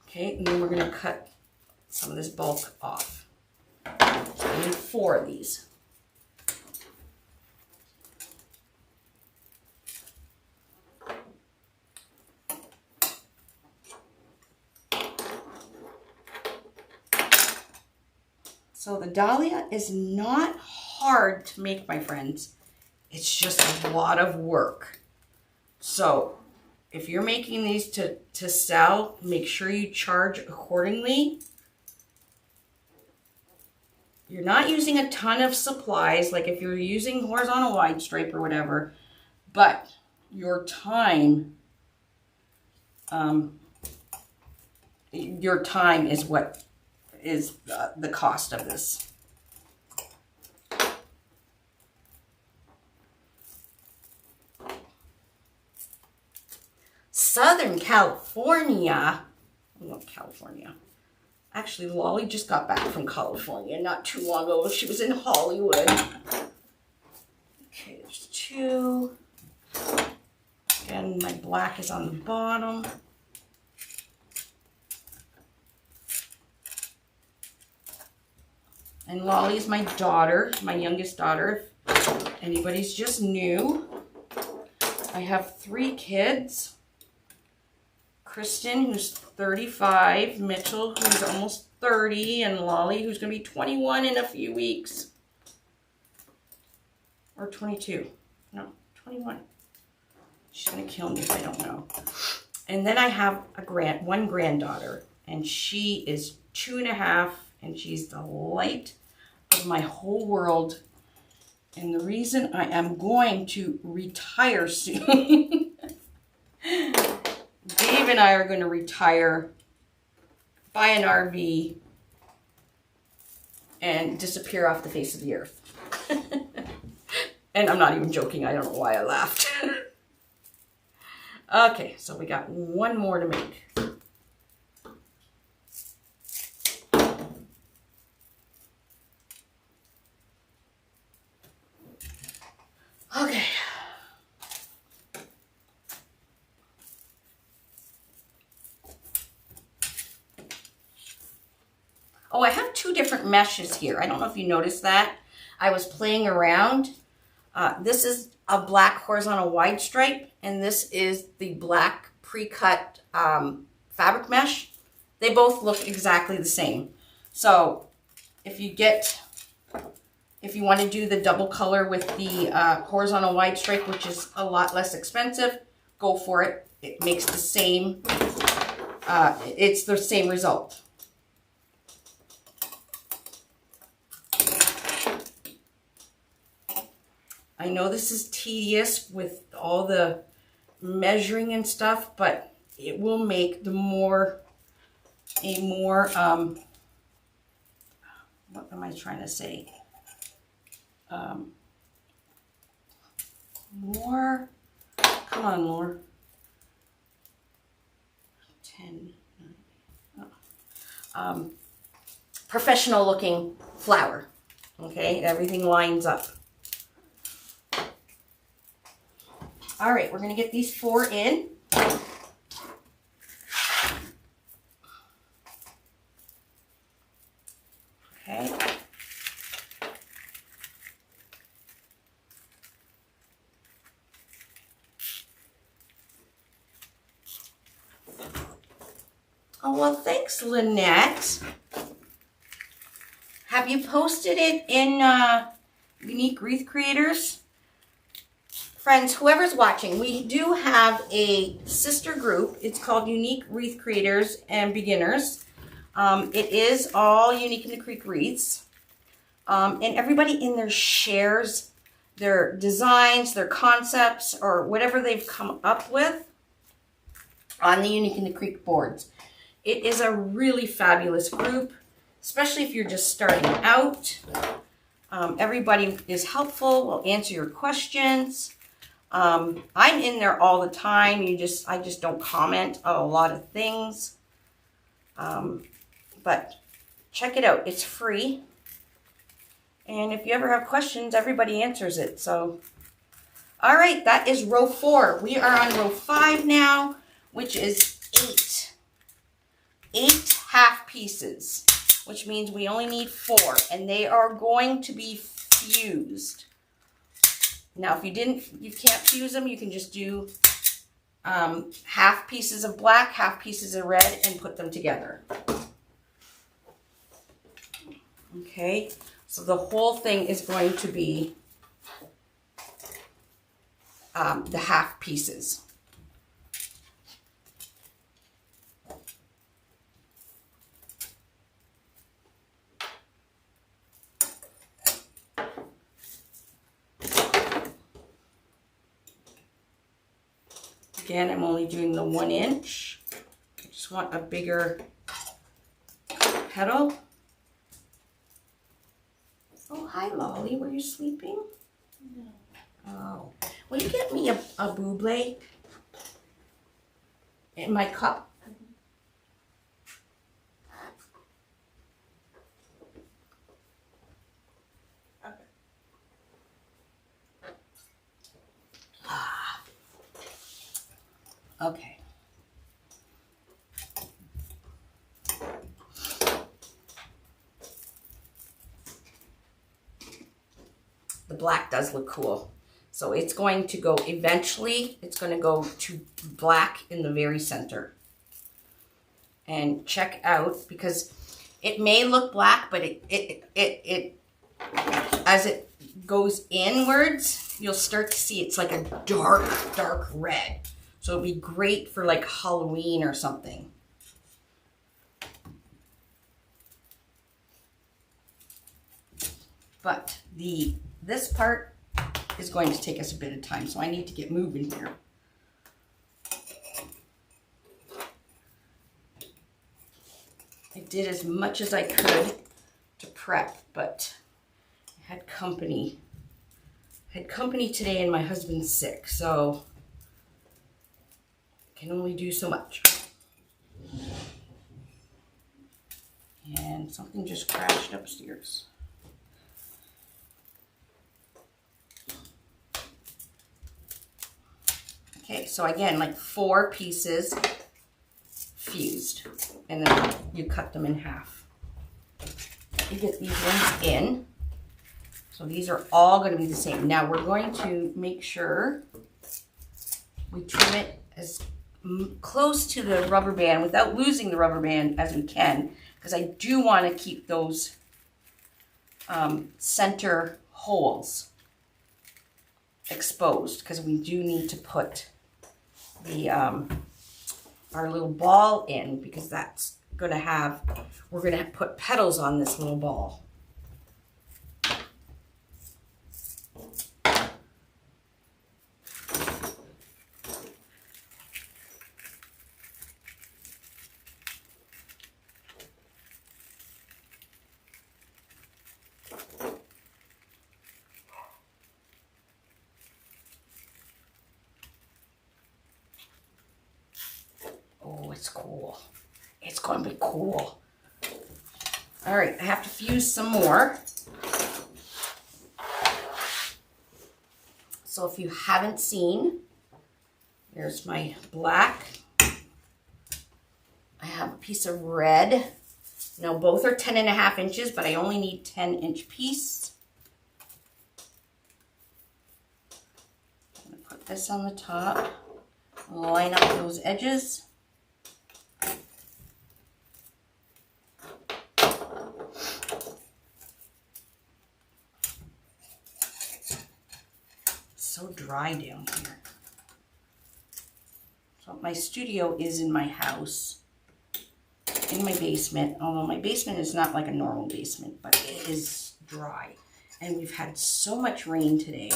Okay, and then we're going to cut some of this bulk off. I need 4 of these. So the dahlia is not hard to make, my friends. It's just a lot of work. So if you're making these to sell, make sure you charge accordingly. You're not using a ton of supplies, like if you're using horizontal wide stripe or whatever, but your time is what is the cost of this. Southern California. I love California. Actually, Laurie just got back from California not too long ago. She was in Hollywood. Okay, there's 2. Again, my black is on the bottom. And Lolly is my daughter, my youngest daughter. If anybody's just new, I have 3 kids. Kristen, who's 35, Mitchell, who's almost 30, and Lolly, who's going to be 21 in a few weeks. Or 22. No, 21. She's going to kill me if I don't know. And then I have one granddaughter, and she is 2.5, and she's the light of my whole world. And the reason I am going to retire soon, Dave and I are going to retire, buy an RV, and disappear off the face of the earth. And I'm not even joking. I don't know why I laughed. Okay, so we got 1 more to make. Okay. Oh, I have 2 different meshes here. I don't know if you noticed that. I was playing around. This is a black horizontal wide stripe, and this is the black pre-cut fabric mesh. They both look exactly the same. So if you want to do the double color with the horizontal wide stripe, which is a lot less expensive, go for it. It makes the same, it's the same result. I know this is tedious with all the measuring and stuff, but it will make a more, what am I trying to say? More, come on, Laura. 10, professional looking flower. Okay, everything lines up. All right, we're going to get these 4 in. Okay. Oh, well, thanks, Lynette. Have you posted it in Unique Wreath Creators? Friends, whoever's watching, we do have a sister group. It's called Unique Wreath Creators and Beginners. It is all Unique in the Creek wreaths. And everybody in there shares their designs, their concepts, or whatever they've come up with on the Unique in the Creek boards. It is a really fabulous group, especially if you're just starting out. Everybody is helpful, will answer your questions. I'm in there all the time. I just don't comment on a lot of things. But check it out. It's free. And if you ever have questions, everybody answers it. So, all right, that is row 4. We are on row 5 now, which is 8 half pieces. which means we only need 4, and they are going to be fused. Now, if you can't fuse them, you can just do half pieces of black, half pieces of red, and put them together. Okay, so the whole thing is going to be the half pieces. Again, I'm only doing the 1 inch. I just want a bigger petal. Oh, hi, Lolly. Were you sleeping? No. Oh. Will you get me a buble in my cup? Okay. Okay. The black does look cool. So it's going to go, eventually, it's going to go to black in the very center. And check out, because it may look black, but as it goes inwards, you'll start to see it's like a dark, dark red. So it'd be great for like Halloween or something. But this part is going to take us a bit of time, so I need to get moving here. I did as much as I could to prep, but I had company. I had company today and my husband's sick, so I can only do so much. And something just crashed upstairs. Okay, so again, like 4 pieces fused, and then you cut them in half. You get these ones in. So these are all going to be the same. Now we're going to make sure we trim it as close to the rubber band without losing the rubber band as we can, because I do want to keep those center holes exposed, because we do need to put the our little ball in, because that's going to have, we're going to put petals on this little ball. Oh, it's cool. It's going to be cool. All right, I have to fuse some more. So if you haven't seen, there's my black. I have a piece of red. Now both are 10.5 inches, but I only need 10-inch piece. I'm going to put this on the top. Line up those edges. So dry down here. So my studio is in my house, in my basement, although my basement is not like a normal basement, but it is dry. And we've had so much rain today.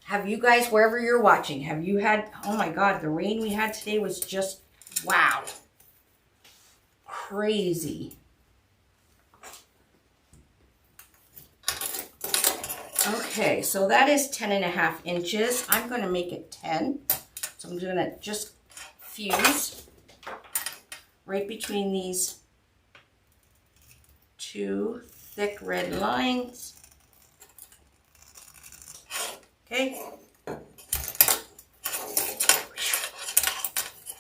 Have you guys, wherever you're watching, have you had, oh my God, the rain we had today was just, wow, crazy. Okay, so that is 10.5 inches. I'm going to make it 10. So I'm going to just fuse right between these 2 thick red lines. Okay.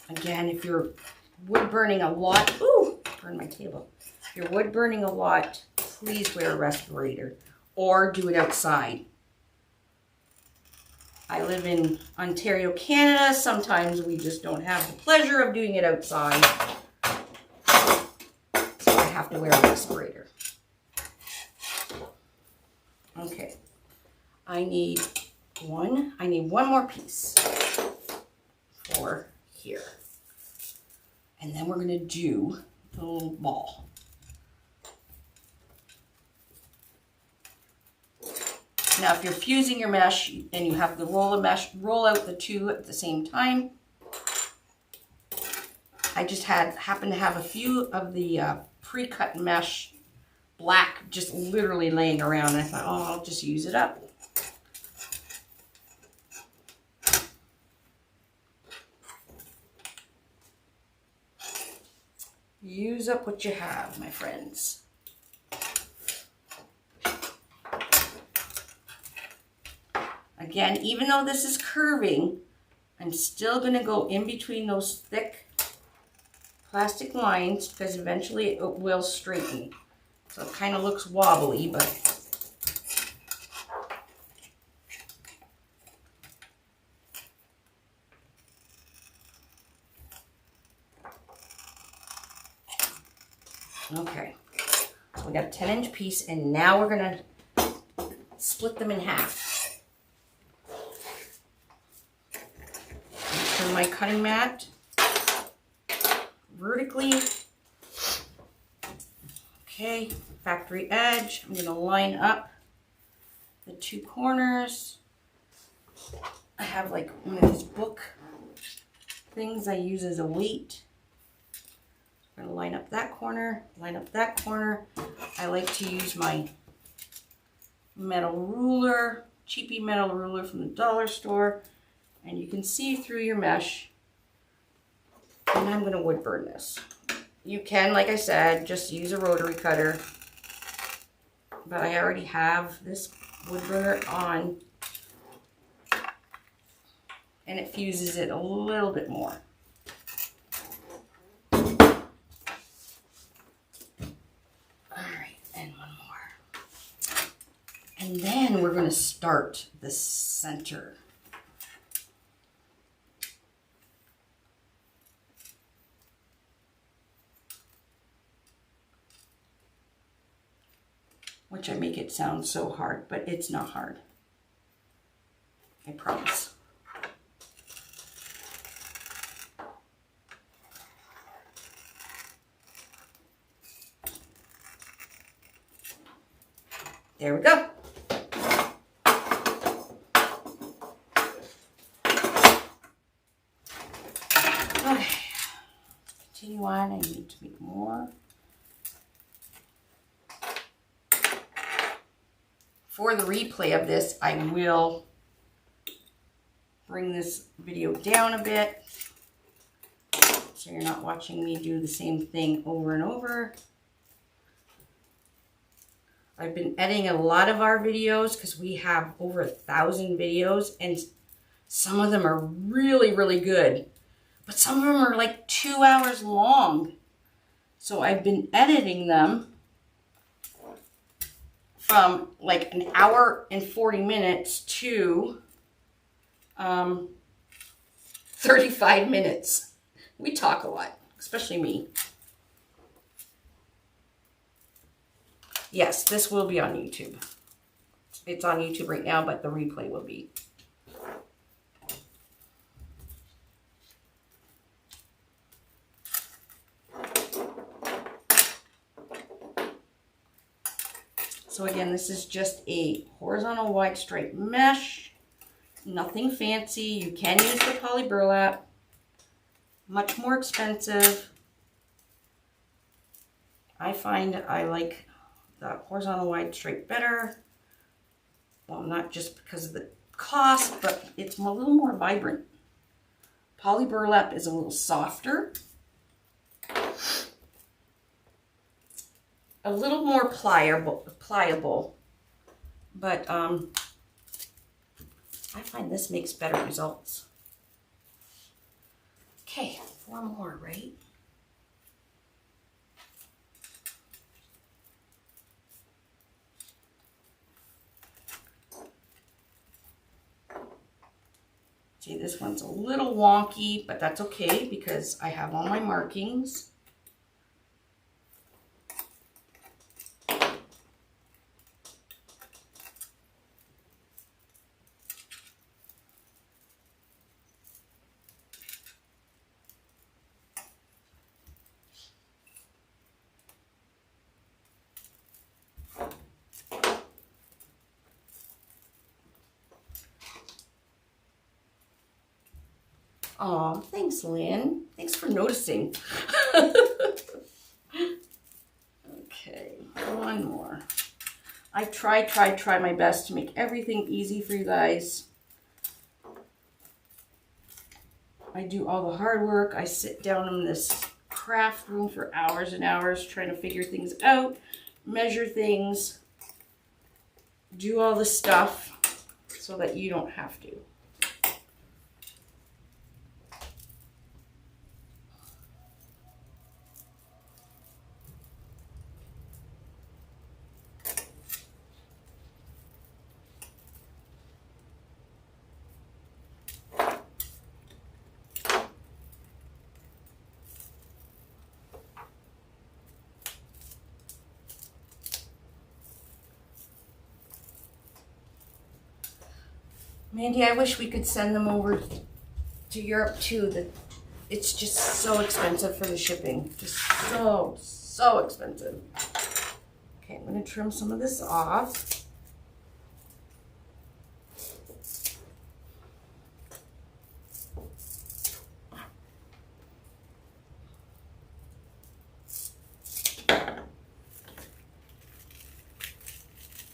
Again, if you're wood burning a lot, ooh, burn my table. If you're wood burning a lot, please wear a respirator or do it outside. I live in Ontario, Canada. Sometimes we just don't have the pleasure of doing it outside. So I have to wear a respirator. Okay. I need one more piece for here. And then we're going to do the little ball. Now, if you're fusing your mesh and you have the roll of mesh, roll out the two at the same time. I just happened to have a few of the pre-cut mesh black just literally laying around. And I thought, oh, I'll just use it up. Use up what you have, my friends. Again, even though this is curving, I'm still going to go in between those thick plastic lines because eventually it will straighten. So it kind of looks wobbly, but okay. So we got a 10-inch piece, and now we're going to split them in half. Turn my cutting mat vertically. Okay, factory edge. I'm going to line up the two corners. I have like one of these book things I use as a weight. I'm going to line up that corner, line up that corner. I like to use my metal ruler, cheapy metal ruler from the dollar store. And you can see through your mesh. And I'm going to wood burn this. You can, like I said, just use a rotary cutter. But I already have this wood burner on. And it fuses it a little bit more. Alright, and one more. And then we're going to start the center. Which I make it sound so hard, but it's not hard. I promise. There we go. Okay. Continue on. I need to make more. For the replay of this, I will bring this video down a bit so you're not watching me do the same thing over and over. I've been editing a lot of our videos because we have over 1,000 videos, and some of them are really, really good, but some of them are like 2 hours long. So I've been editing them from like 1 hour and 40 minutes to 35 minutes. We talk a lot, especially me. Yes, this will be on YouTube. It's on YouTube right now, but the replay will be. So again, this is just a horizontal wide stripe mesh. Nothing fancy. You can use the poly burlap. Much more expensive. I find I like the horizontal wide stripe better. Well, not just because of the cost, but it's a little more vibrant. Poly burlap is a little softer. A little more pliable, but I find this makes better results. Okay, 4 more, right? this one's a little wonky, but that's okay because I have all my markings. Aw, thanks, Lynn. Thanks for noticing. Okay, one more. I try my best to make everything easy for you guys. I do all the hard work. I sit down in this craft room for hours and hours trying to figure things out, measure things, do all the stuff so that you don't have to. Mandy, I wish we could send them over to Europe too. It's just so expensive for the shipping. Just so expensive. Okay, I'm going to trim some of this off.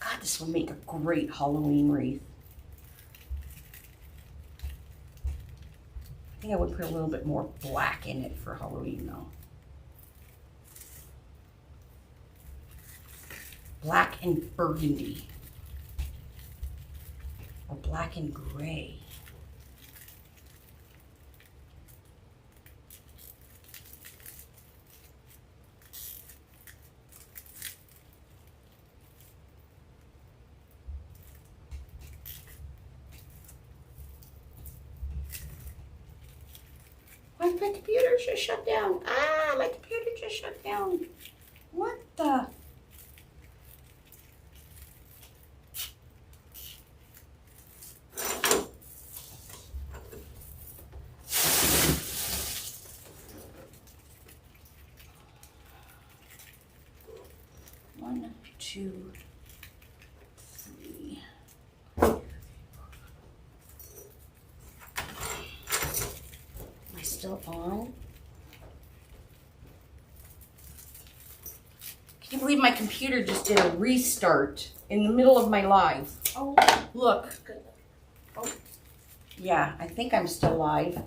God, this will make a great Halloween wreath. I think I would put a little bit more black in it for Halloween though. Black and burgundy. Or black and gray. My computer just shut down. Ah, my computer just shut down. What the? One, two, three. Still on. Can you believe my computer just did a restart in the middle of my live? Oh, look. Oh, yeah, I think I'm still live.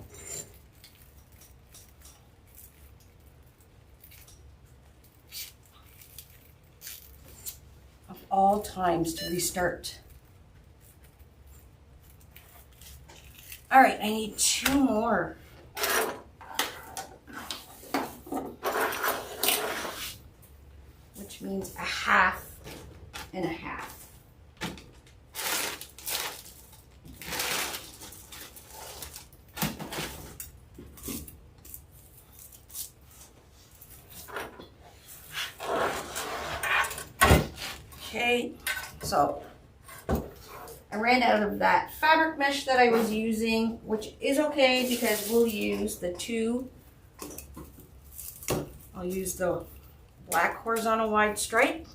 Of all times to restart. All right, I need two more. Which means a half and a half. Okay, so I ran out of that fabric mesh that I was using, which is okay because we'll use the two. I'll use the black horizontal wide stripe,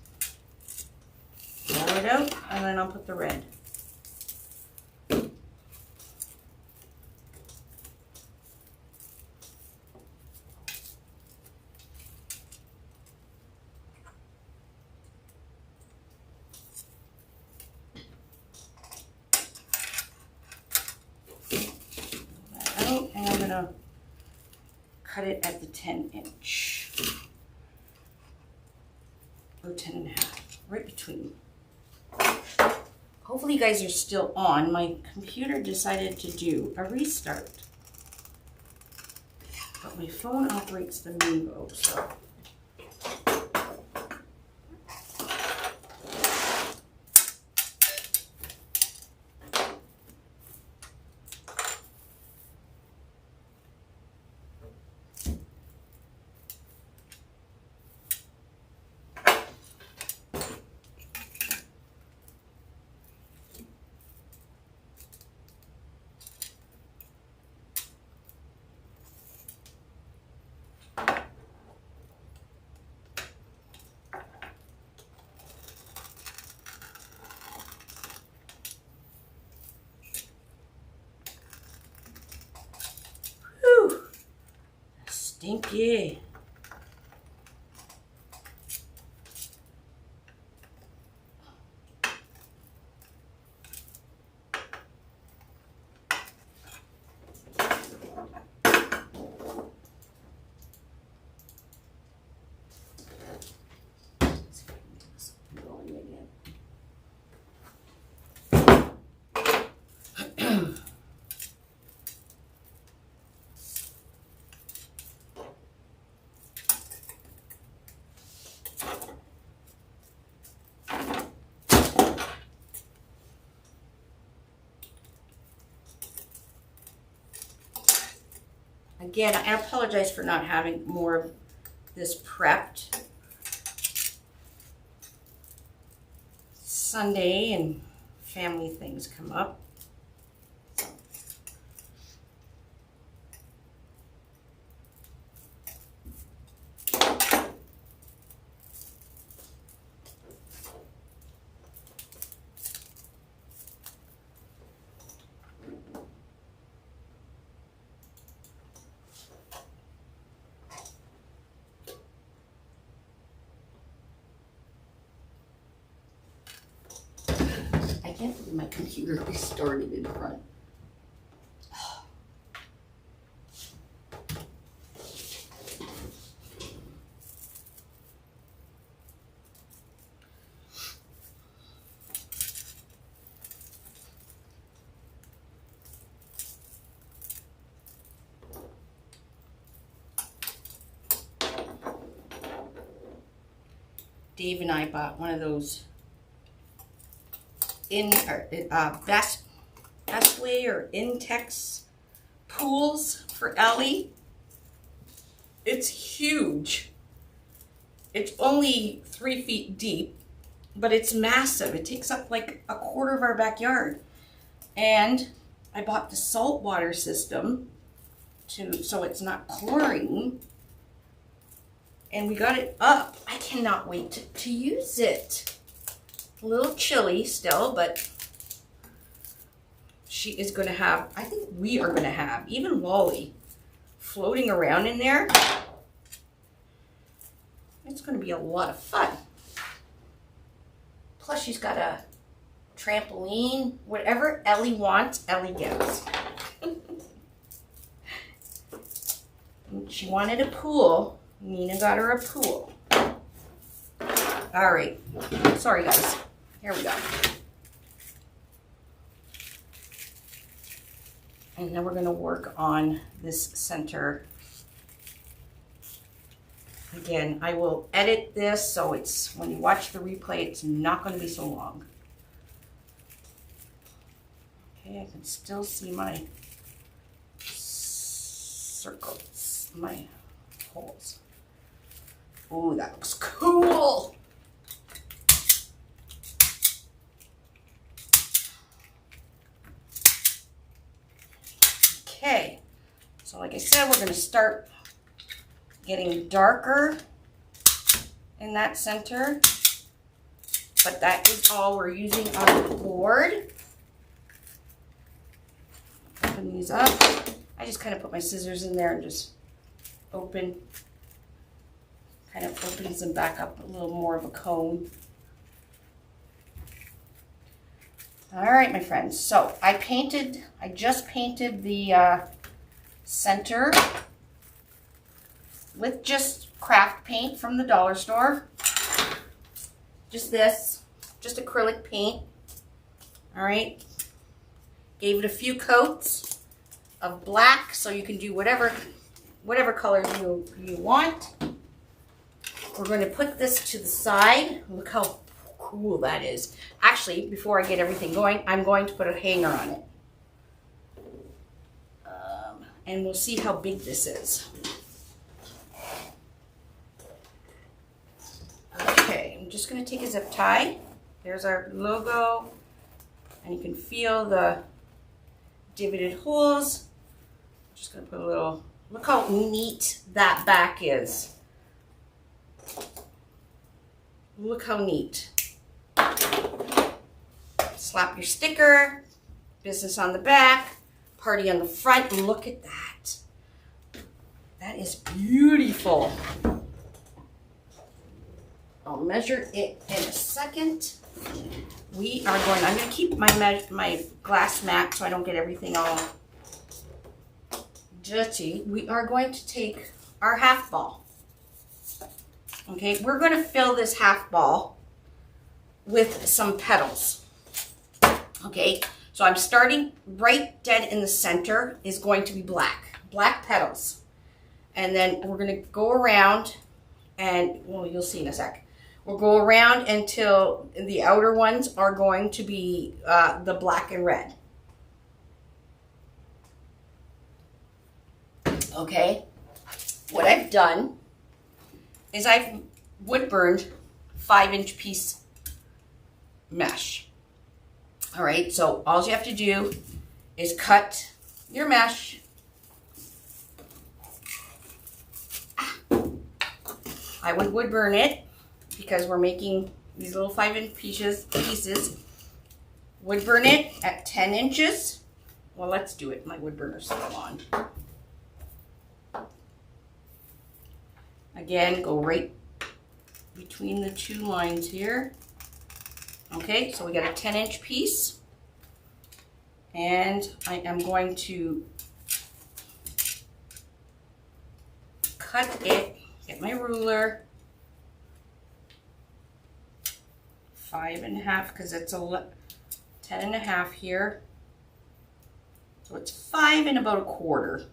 roll it out, and then I'll put the red. Out, and I'm gonna cut it at the 10-inch. Or 10 and a half, right between. Hopefully you guys are still on. My computer decided to do a restart. But my phone operates the Mevo, so. Thank you. Again, I apologize for not having more of this prepped. Sunday and family things come up. I can't believe my computer restarted in front. Dave and I bought one of those Best Way or Intex pools for Ellie. It's huge. It's only 3 feet deep, but it's massive. It takes up like a quarter of our backyard. And I bought the saltwater system so it's not chlorine. And we got it up. I cannot wait to use it. A little chilly still, but she is going to have, I think we are going to have, even Laurie floating around in there. It's going to be a lot of fun. Plus she's got a trampoline. Whatever Ellie wants, Ellie gets. She wanted a pool. Nina got her a pool. All right. Sorry, guys. Here we go. And then we're going to work on this center. Again, I will edit this so it's, when you watch the replay, it's not going to be so long. Okay, I can still see my circles, my holes. Oh, that looks cool. Okay, so like I said, we're going to start getting darker in that center, but that is all we're using on the board. Open these up. I just kind of put my scissors in there and just kind of opens them back up a little more of a cone. All right, my friends, so I just painted the center with just craft paint from the dollar store. Just acrylic paint. All right, gave it a few coats of black so you can do whatever color you want. We're going to put this to the side. Look how cool that is. Actually, before I get everything going, I'm going to put a hanger on it. And we'll see how big this is. Okay, I'm just going to take a zip tie. There's our logo. And you can feel the divoted holes. I'm just going to put a little, look how neat that back is. Look how neat. Slap your sticker, business on the back, party on the front, and look at that. That is beautiful. I'll measure it in a second. We are going, I'm going to keep my glass mat so I don't get everything all dirty. We are going to take our half ball. Okay, we're going to fill this half ball with some petals. Okay, so I'm starting right dead in the center is going to be black petals. And then we're going to go around and, well, you'll see in a sec. We'll go around until the outer ones are going to be the black and red. Okay, what I've done is I've wood burned 5-inch piece mesh. All right, so all you have to do is cut your mesh. I would wood burn it because we're making these little 5-inch pieces. Wood burn it at 10 inches. Well, let's do it. My wood burner's still on. Again, go right between the two lines here. Okay, so we got a 10-inch piece. And I am going to cut it, get my ruler, 5.5, because it's 10.5 here. So it's 5 and about 1/4.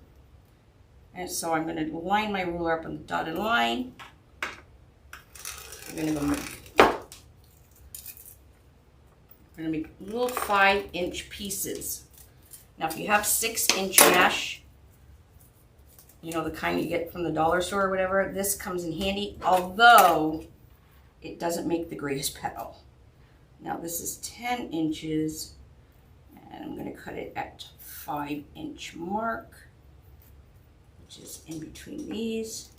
And so I'm going to line my ruler up on the dotted line. I'm going to make little 5-inch pieces. Now, if you have 6-inch mesh, you know, the kind you get from the dollar store or whatever, this comes in handy, although it doesn't make the greatest petal. Now, this is 10 inches, and I'm going to cut it at 5-inch mark, which is in between these.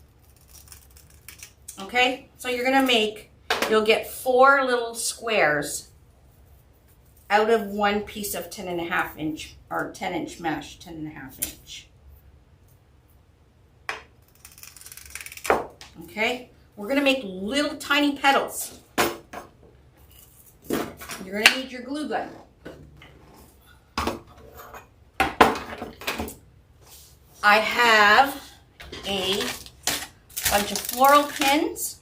Okay, so you're going to make, you'll get 4 little squares out of one piece of 10.5 inch or 10-inch mesh, 10.5 inch. Okay, we're going to make little tiny petals. You're going to need your glue gun. I have a bunch of floral pins.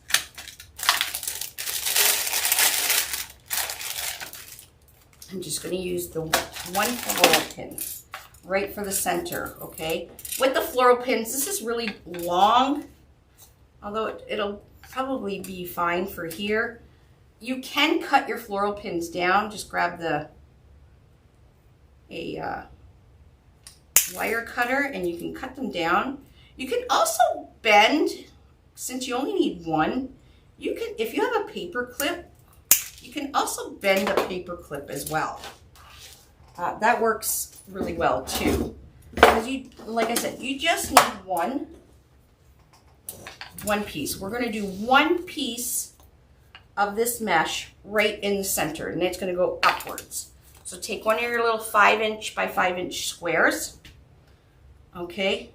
I'm just going to use the one floral pin right for the center, okay? With the floral pins, this is really long, although it'll probably be fine for here. You can cut your floral pins down. Just grab a wire cutter and you can cut them down. You can also bend, since you only need one, you can, if you have a paper clip, you can also bend a paper clip as well. That works really well too. Because you, like I said, you just need one piece. We're going to do one piece of this mesh right in the center, and it's going to go upwards. So take one of your little 5-inch by 5-inch squares, okay,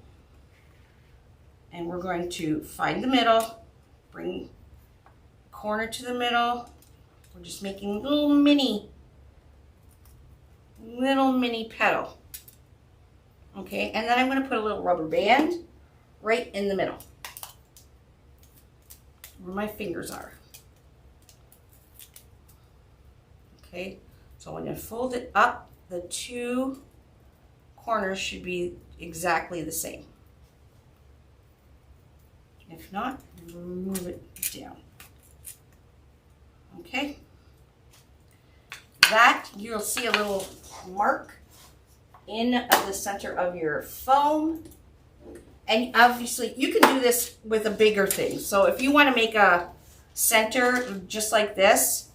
and we're going to find the middle, bring corner to the middle. We're just making little mini petal, okay, and then I'm going to put a little rubber band right in the middle where my fingers are. Okay, so when you fold it up, the two corners should be exactly the same. If not, move it down. Okay, that you'll see a little mark in the center of your foam. And obviously you can do this with a bigger thing. So if you want to make a center just like this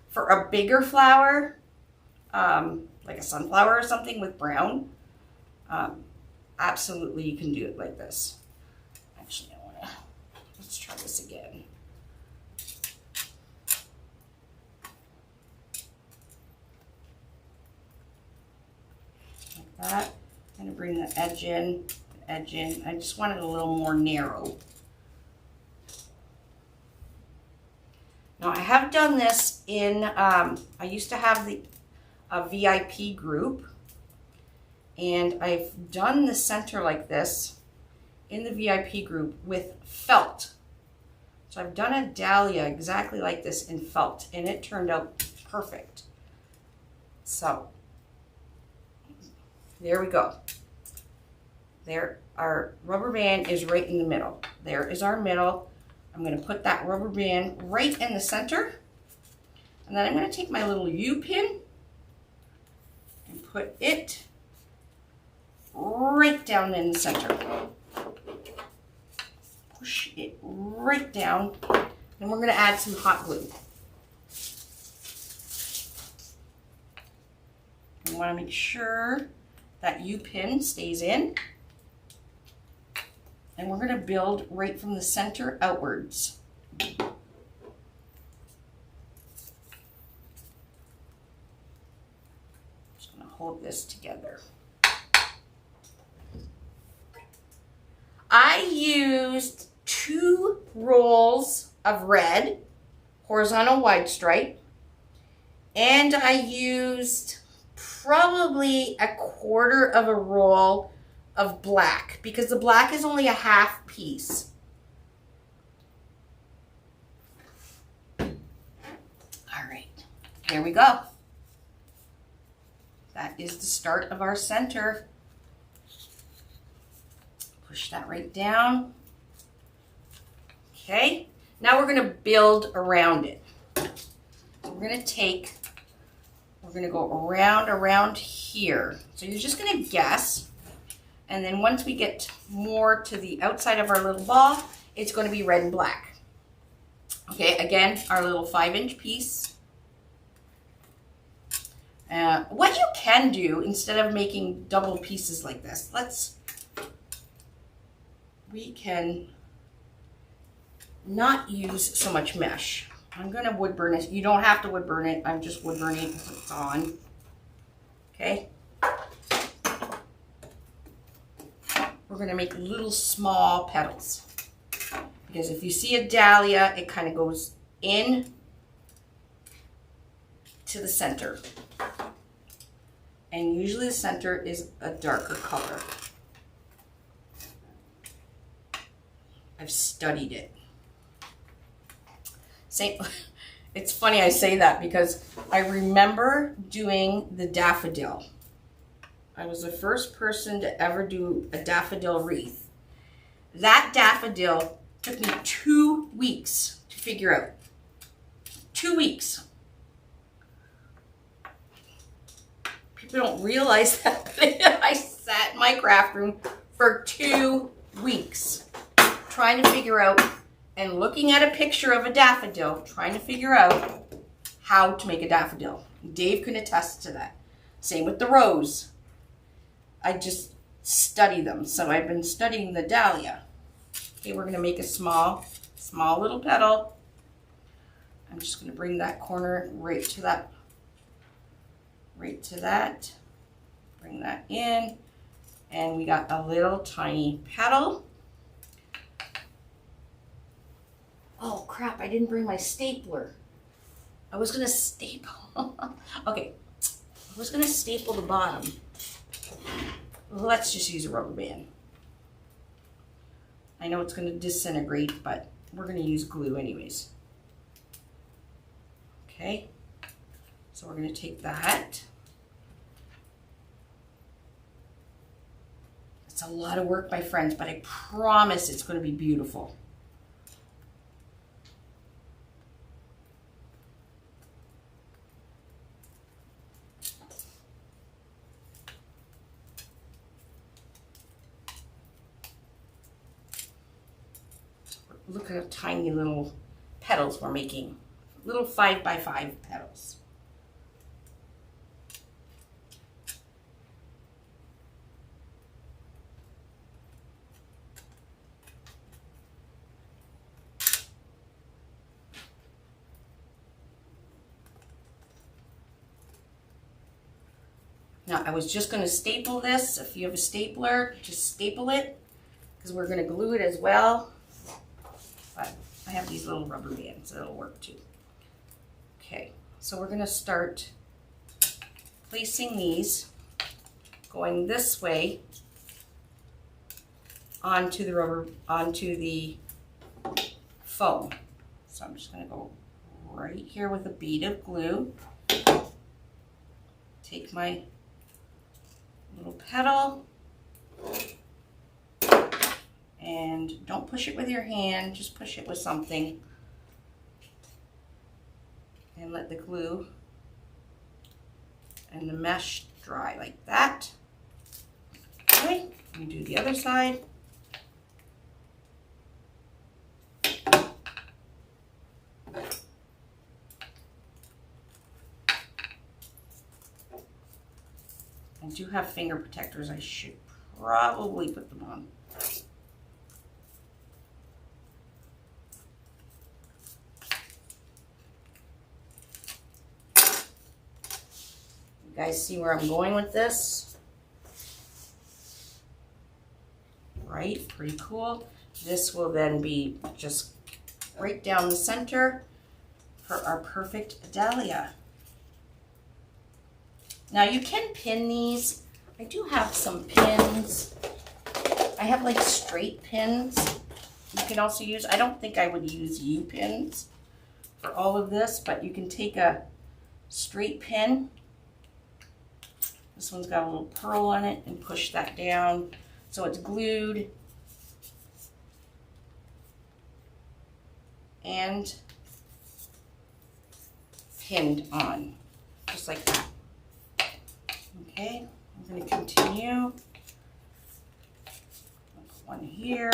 for a bigger flower, like a sunflower or something with brown, absolutely you can do it like this. Actually, let's try this again. Like that. I'm going to bring the edge in. The edge in. I just want it a little more narrow. Now I have done this in, I used to have a VIP group, and I've done the center like this in the VIP group with felt. So I've done a dahlia exactly like this in felt, and it turned out perfect. So there we go. There, our rubber band is right in the middle. There is our middle. I'm going to put that rubber band right in the center. And then I'm going to take my little U-pin and put it right down in the center. Push it right down. And we're going to add some hot glue. You want to make sure that U-pin stays in. And we're going to build right from the center outwards. Just going to hold this together. I used 2 rolls of red, horizontal wide stripe, and I used probably 1/4 of a roll of black, because the black is only a half piece. All right, here we go. That is the start of our center. Push that right down. Okay, now we're going to build around it. So we're going to go around here. So you're just going to guess. And then once we get more to the outside of our little ball, it's going to be red and black. Okay, again, our little 5-inch piece. What you can do, instead of making double pieces like this, we can not use so much mesh. I'm going to wood burn it. You don't have to wood burn it. I'm just wood burning it because it's on. Okay. We're going to make little small petals, because if you see a dahlia, it kind of goes in to the center, and usually the center is a darker color. I've studied it. It's funny I say that, because I remember doing the daffodil. I was the first person to ever do a daffodil wreath. That daffodil took me 2 weeks to figure out. 2 weeks. People don't realize that, but I sat in my craft room for 2 weeks trying to figure out, and looking at a picture of a daffodil, trying to figure out how to make a daffodil. Dave can attest to that. Same with the rose. I just study them. So I've been studying the dahlia. Okay, we're going to make a small little petal. I'm just going to bring that corner right to that. Bring that in. And we got a little tiny petal. Oh crap, I didn't bring my stapler. I was going to staple. Okay, I was going to staple the bottom. Let's just use a rubber band. I know it's going to disintegrate, but we're going to use glue anyways. Okay, so we're going to take that. It's a lot of work, my friends, but I promise it's going to be beautiful. Look at how tiny little petals we're making. Little 5x5 petals. Now I was just going to staple this. If you have a stapler, just staple it. because we're going to glue it as well. But I have these little rubber bands that'll work too. Okay, so we're going to start placing these, going this way onto the foam. So I'm just going to go right here with a bead of glue. Take my little petal and don't push it with your hand, just push it with something and let the glue and the mesh dry like that. Okay, we do the other side. I do have finger protectors. I should probably put them on. You guys see where I'm going with this? Right, pretty cool. This will then be just right down the center for our perfect dahlia. Now you can pin these. I do have some pins. I have like straight pins. You can also use, I don't think I would use U-pins for all of this, but you can take a straight pin. This one's got a little pearl on it and push that down so it's glued and pinned on, just like that. Okay, I'm going to continue. Put one here.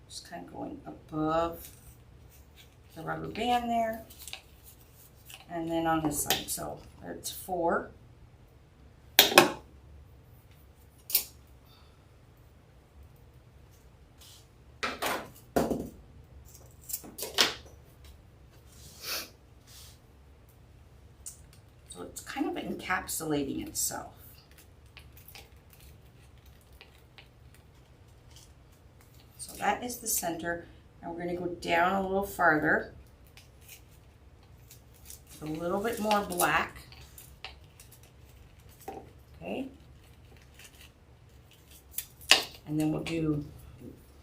Just kind of going above the rubber band there. And then on this side, so it's 4. So it's kind of encapsulating itself. So that is the center, and we're going to go down a little farther. A little bit more black. Okay. And then we'll do,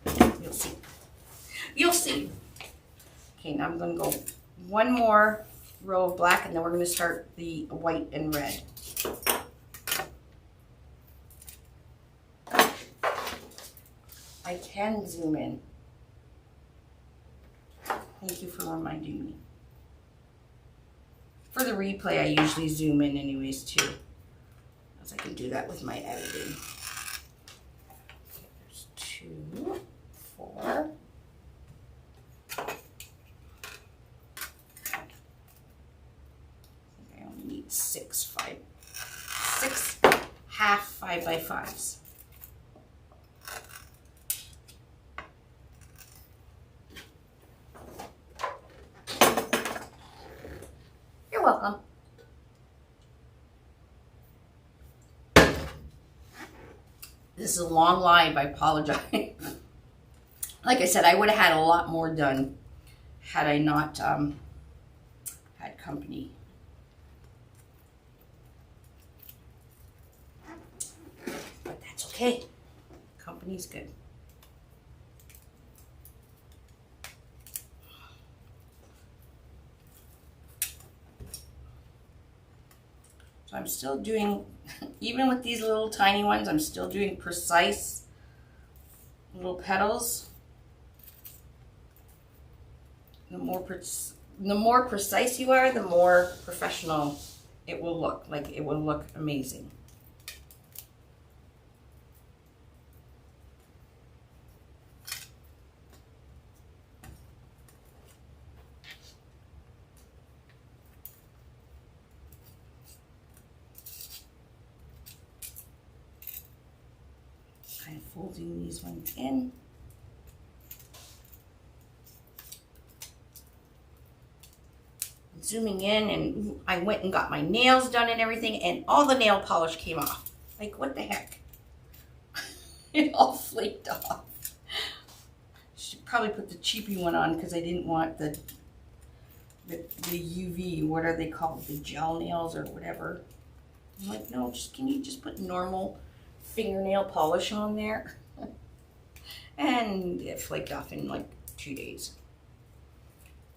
you'll see. You'll see. Okay, now I'm going to go one more row of black, and then we're going to start the white and red. I can zoom in. Thank you for reminding me. For the replay, I usually zoom in anyways too, because I can do that with my editing. Okay, there's 2, 4. I think I only need 6 half 5x5s. You're welcome. This is a long live, I apologize. Like I said, I would have had a lot more done had I not had company. But that's okay. Company's good. So I'm still doing, even with these little tiny ones, I'm still doing precise little petals. The more precise you are, the more professional it will look. Like, it will look amazing. folding these ones in. Zooming in, and I went and got my nails done and everything, and all the nail polish came off. Like, what the heck? It all flaked off. Should probably put the cheapy one on because I didn't want the UV, what are they called? The gel nails or whatever. I'm like, no, can you just put normal fingernail polish on there? And it flaked off in like 2 days.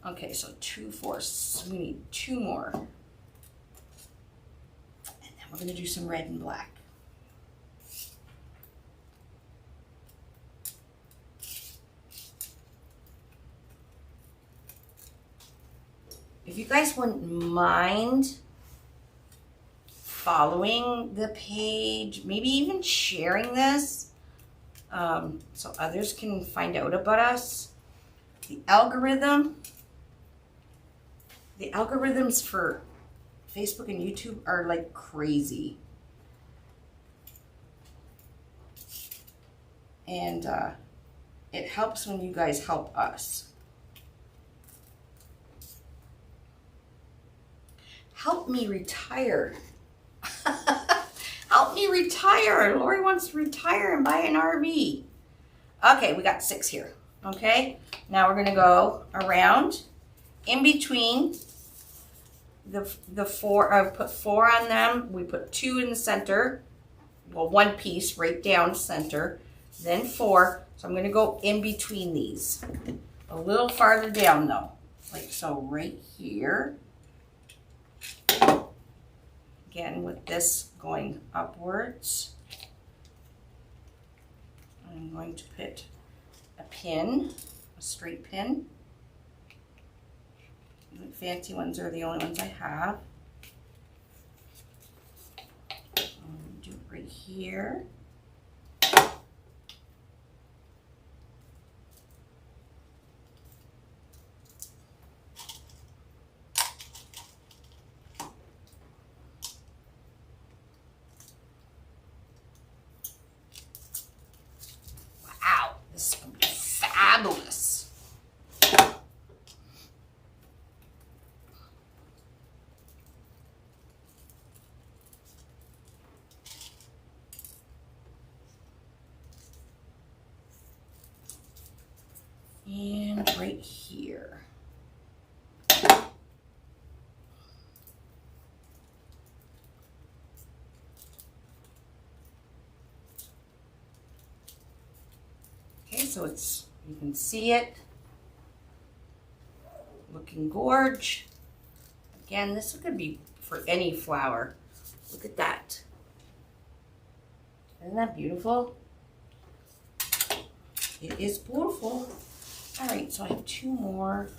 Okay, so 2/4. We need 2 more. And then we're gonna do some red and black. If you guys wouldn't mind following the page, maybe even sharing this, so others can find out about us. The algorithms for Facebook and YouTube are like crazy. And it helps when you guys help us. Help me retire. Help me retire. Laurie wants to retire and buy an RV. Okay, we got 6 here. Okay, now we're gonna go around in between the 4. I put 4 on them. We put 2 in the center. Well, 1 piece right down center, then 4. So I'm gonna go in between these. A little farther down though, like so right here. Again, with this going upwards, I'm going to put a pin, a straight pin. The fancy ones are the only ones I have. I'm going to do it right here. Fabulous. And right here. Okay, so it's, you can see it looking gorge. Again, this could be for any flower. Look at that. Isn't that beautiful? It is beautiful. All right, so I have 2 more.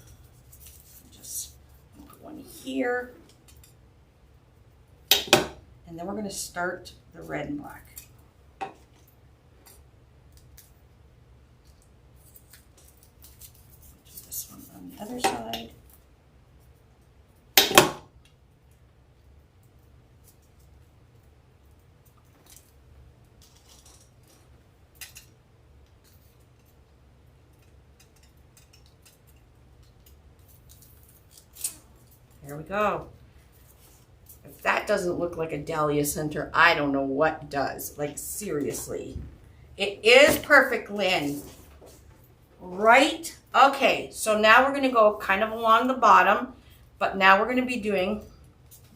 Just put 1 here. And then we're going to start the red and black. On the other side. There we go. If that doesn't look like a dahlia center, I don't know what does. Like, seriously. It is perfect, Lynn. Right? Okay, so now we're going to go kind of along the bottom, but now we're going to be doing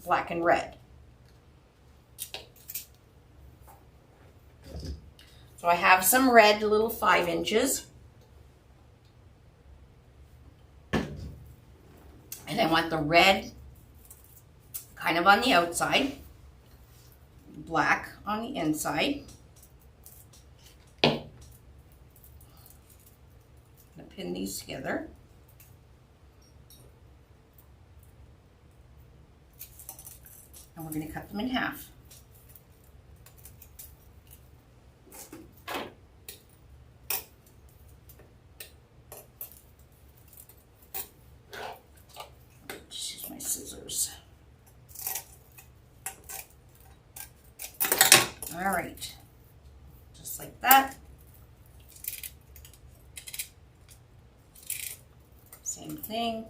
black and red. So I have some red, little 5 inches. And I want the red kind of on the outside, black on the inside. Pin these together. And we're going to cut them in half. Just use my scissors. All right, just like that. Same thing.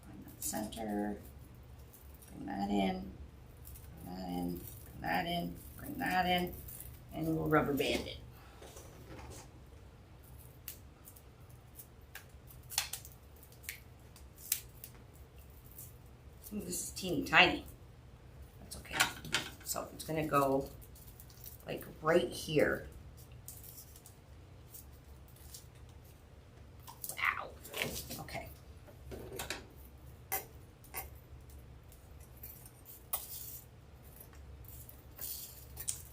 Find that center. Bring that in. Bring that in. Bring that in. Bring that in. And we'll rubber band it. Ooh, this is teeny tiny. That's okay. So it's gonna go like right here. Wow. Okay.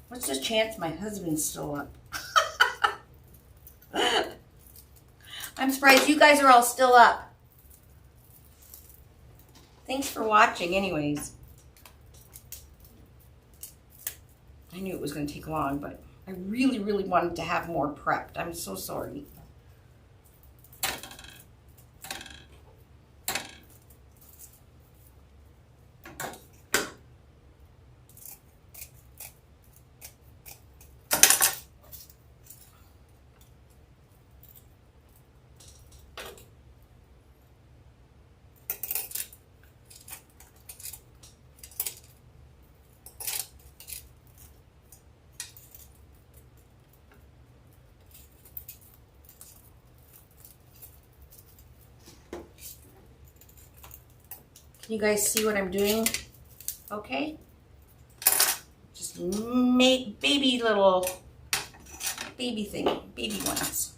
What's the chance my husband's still up? I'm surprised you guys are all still up. Thanks for watching anyways. I knew it was going to take long, but I really, really wanted to have more prepped. I'm so sorry. Can you guys see what I'm doing? Okay. Just make baby little baby thing, baby ones.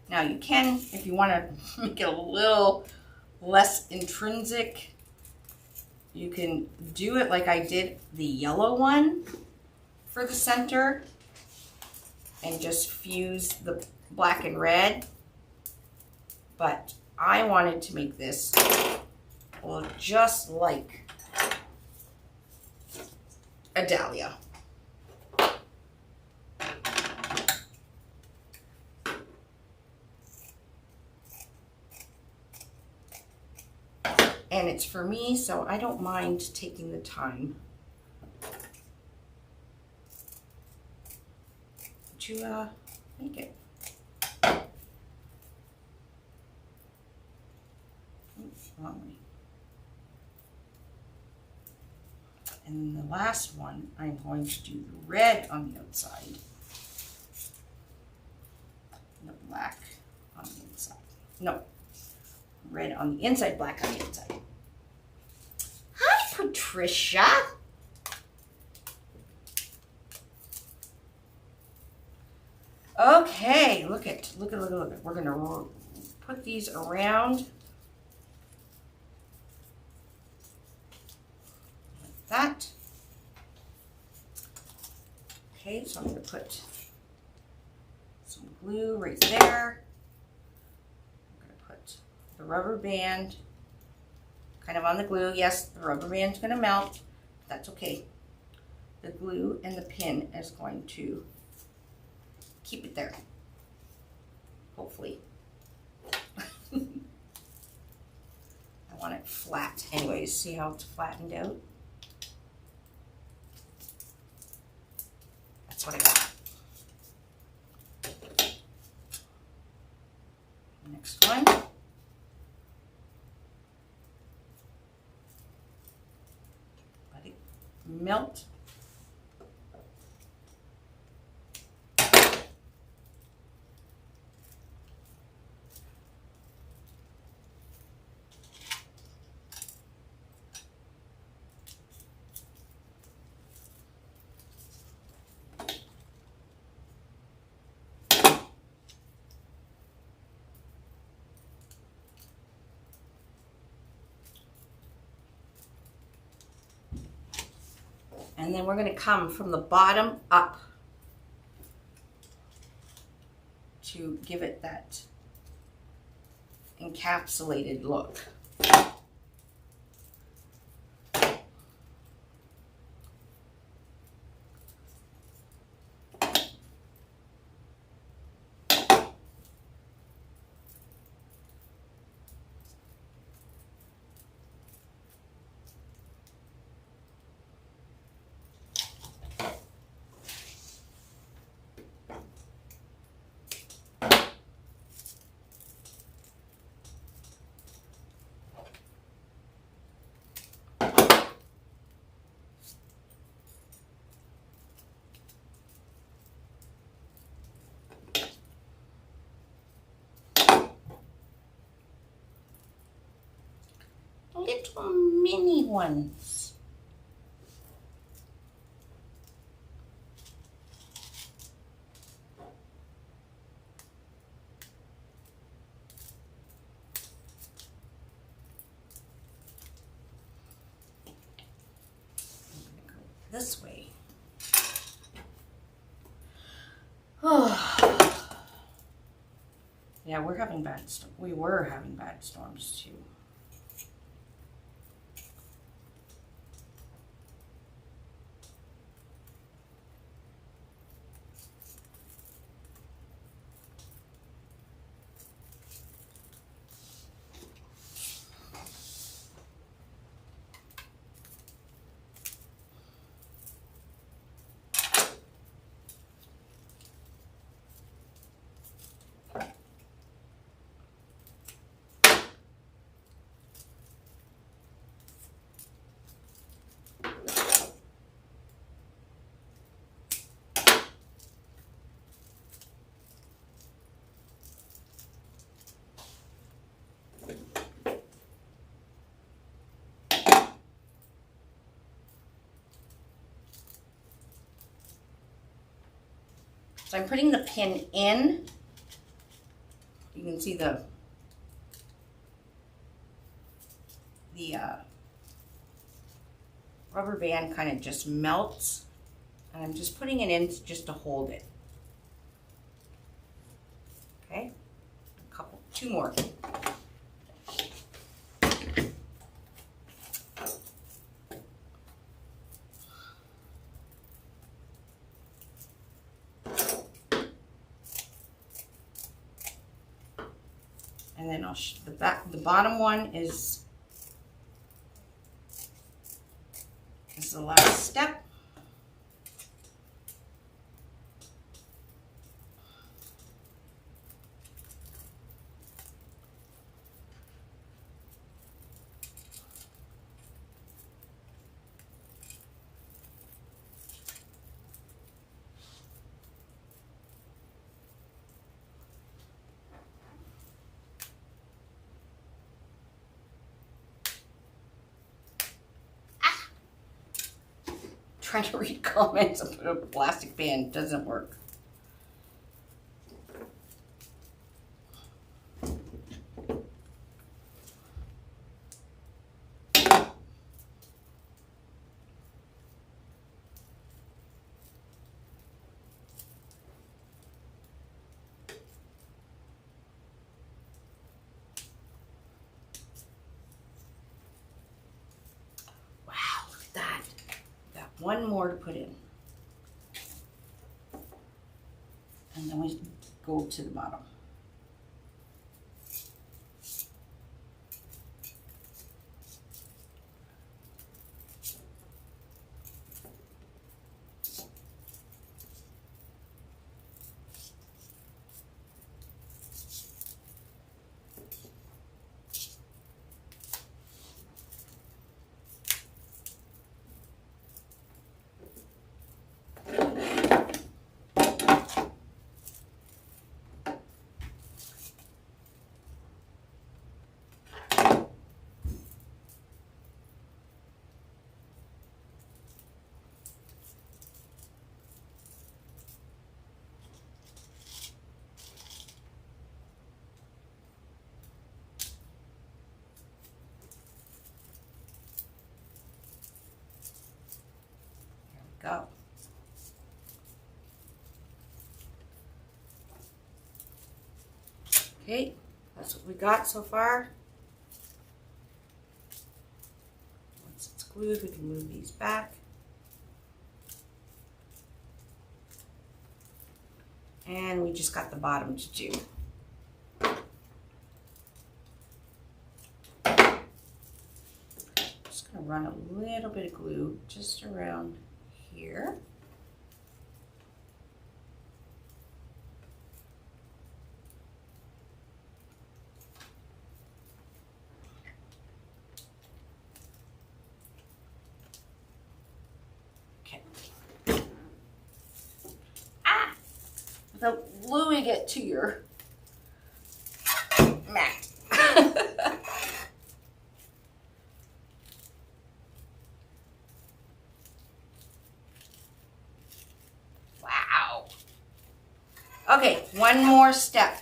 Now you can, if you want to make it a little less intrinsic, you can do it like I did the yellow one for the center and just fuse the black and red. But I wanted to make this look just like a dahlia. And it's for me, so I don't mind taking the time to make it. Oops, wrong way. And the last one, I'm going to do the red on the outside, the black on the inside. No, red on the inside, black on the inside. Hi, Patricia. Okay, look at. We're gonna put these around like that. Okay, so I'm gonna put some glue right there. I'm gonna put the rubber band kind of on the glue. Yes, the rubber band's gonna melt. That's okay. The glue and the pin is going to keep it there, hopefully. I want it flat anyways. See how it's flattened out? That's what I got. Next one. Let it melt. And then we're going to come from the bottom up to give it that encapsulated look. little mini ones. This way. Oh. Yeah, we were having bad storms too. So I'm putting the pin in. You can see the rubber band kind of just melts, and I'm just putting it in just to hold it. Okay, two more. And then the bottom one is the last step. Trying to read comments and put a plastic band doesn't work. One more to put in. And then we go to the bottom. Go. Okay, that's what we got so far. Once it's glued, we can move these back. And we just got the bottom to do. Just gonna run a little bit of glue just around here. Okay. Without gluing it to your mat. Okay, one more step,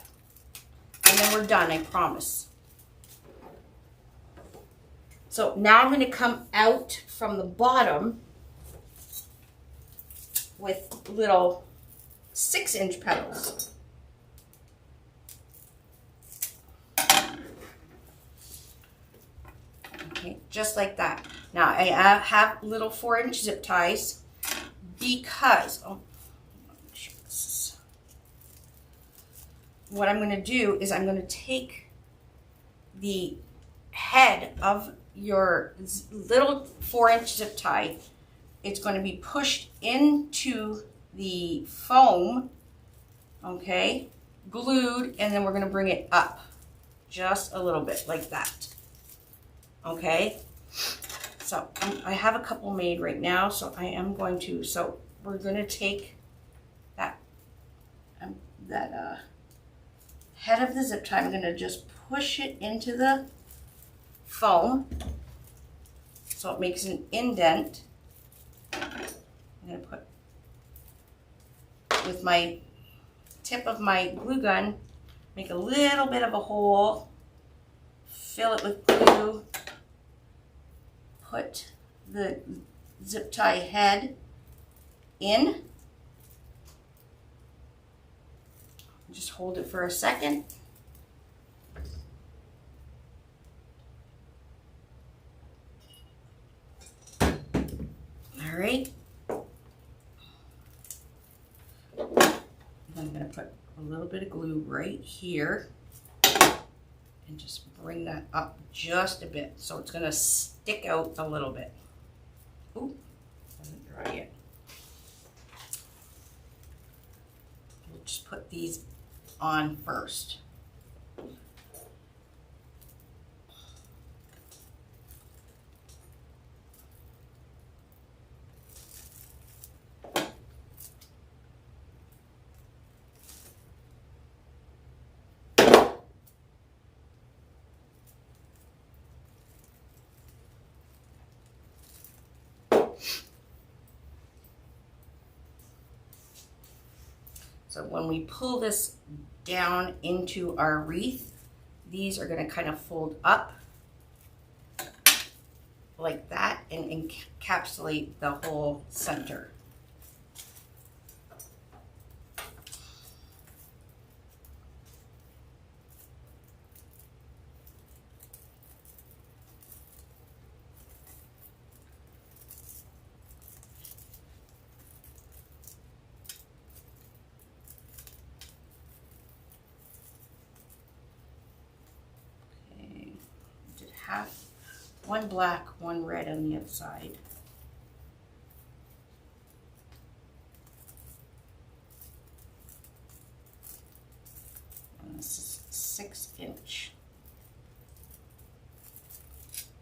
and then we're done, I promise. So now I'm going to come out from the bottom with little 6-inch petals. Okay, just like that. Now I have little 4-inch zip ties because, what I'm going to do is I'm going to take the head of your little 4-inch zip tie. It's going to be pushed into the foam, okay, glued, and then we're going to bring it up just a little bit like that. Okay, so I have a couple made right now, so I am going to, so we're going to take that head of the zip tie. I'm going to just push it into the foam so it makes an indent. I'm going to put, with my tip of my glue gun, make a little bit of a hole, fill it with glue, put the zip tie head in, just hold it for a second. All right. I'm going to put a little bit of glue right here and just bring that up just a bit so it's going to stick out a little bit. Ooh, hasn't dry yet. We'll just put these on first. So when we pull this down into our wreath, these are going to kind of fold up like that and encapsulate the whole center. Half, one black, one red on the outside. And this is 6-inch.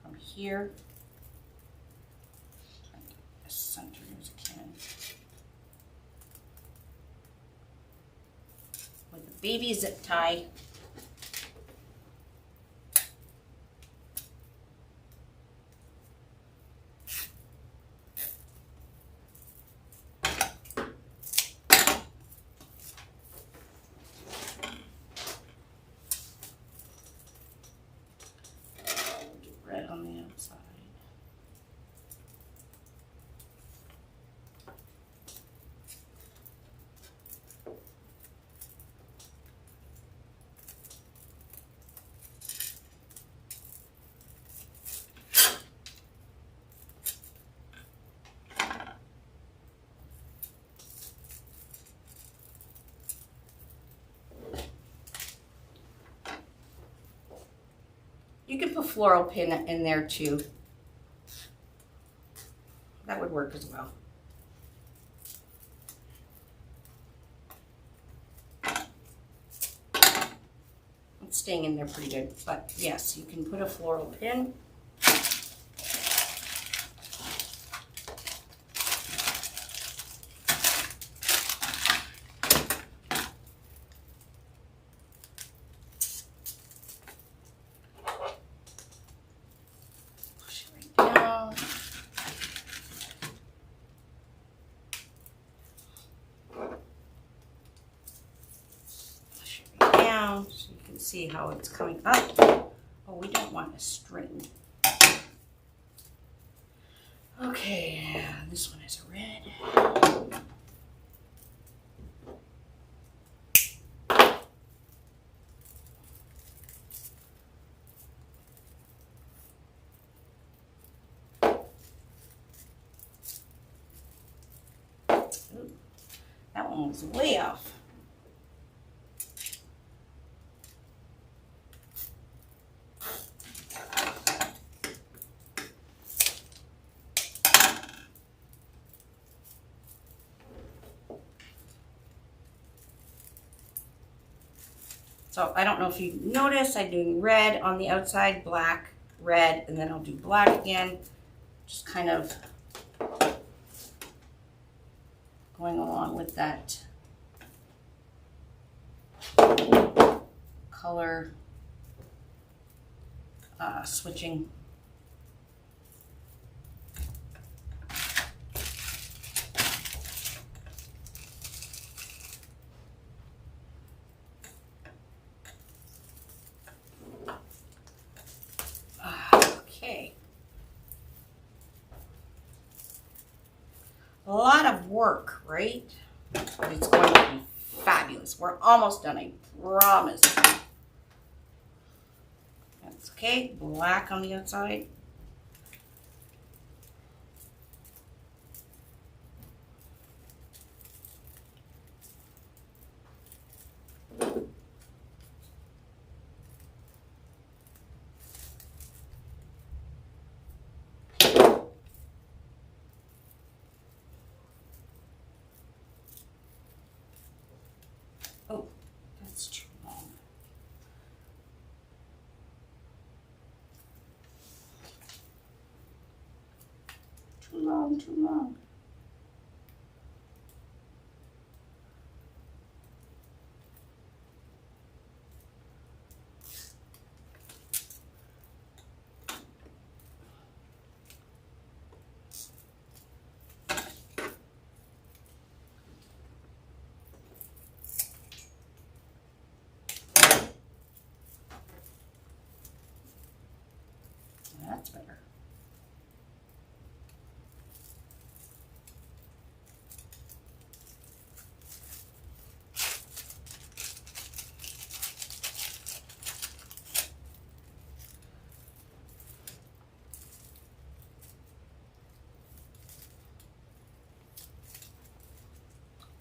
From here, try to get as centered as I can. With a baby zip tie. Red on the outside. You can put floral pin in there too. That would work as well. It's staying in there pretty good, but yes, you can put a floral pin. see how it's coming up. Oh, we don't want a string. Okay, this one is a red. Ooh, that one was way off. So I don't know if you noticed, I'm doing red on the outside, black, red, and then I'll do black again. Just kind of going along with that color switching. Okay. A lot of work, right? But it's going to be fabulous. We're almost done, I promise. That's okay. Black on the outside. Oh, that's too long. Too long, too long. That's better.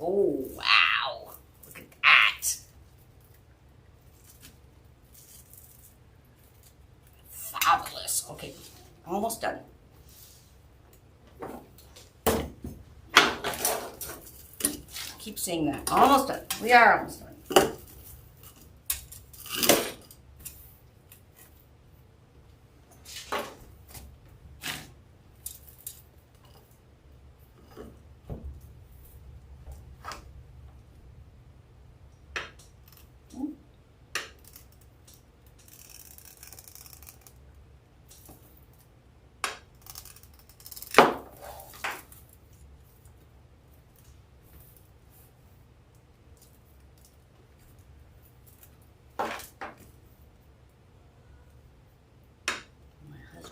Oh, wow. Look at that. Fabulous. Okay, almost done. Keep saying that. Almost done. We are almost done.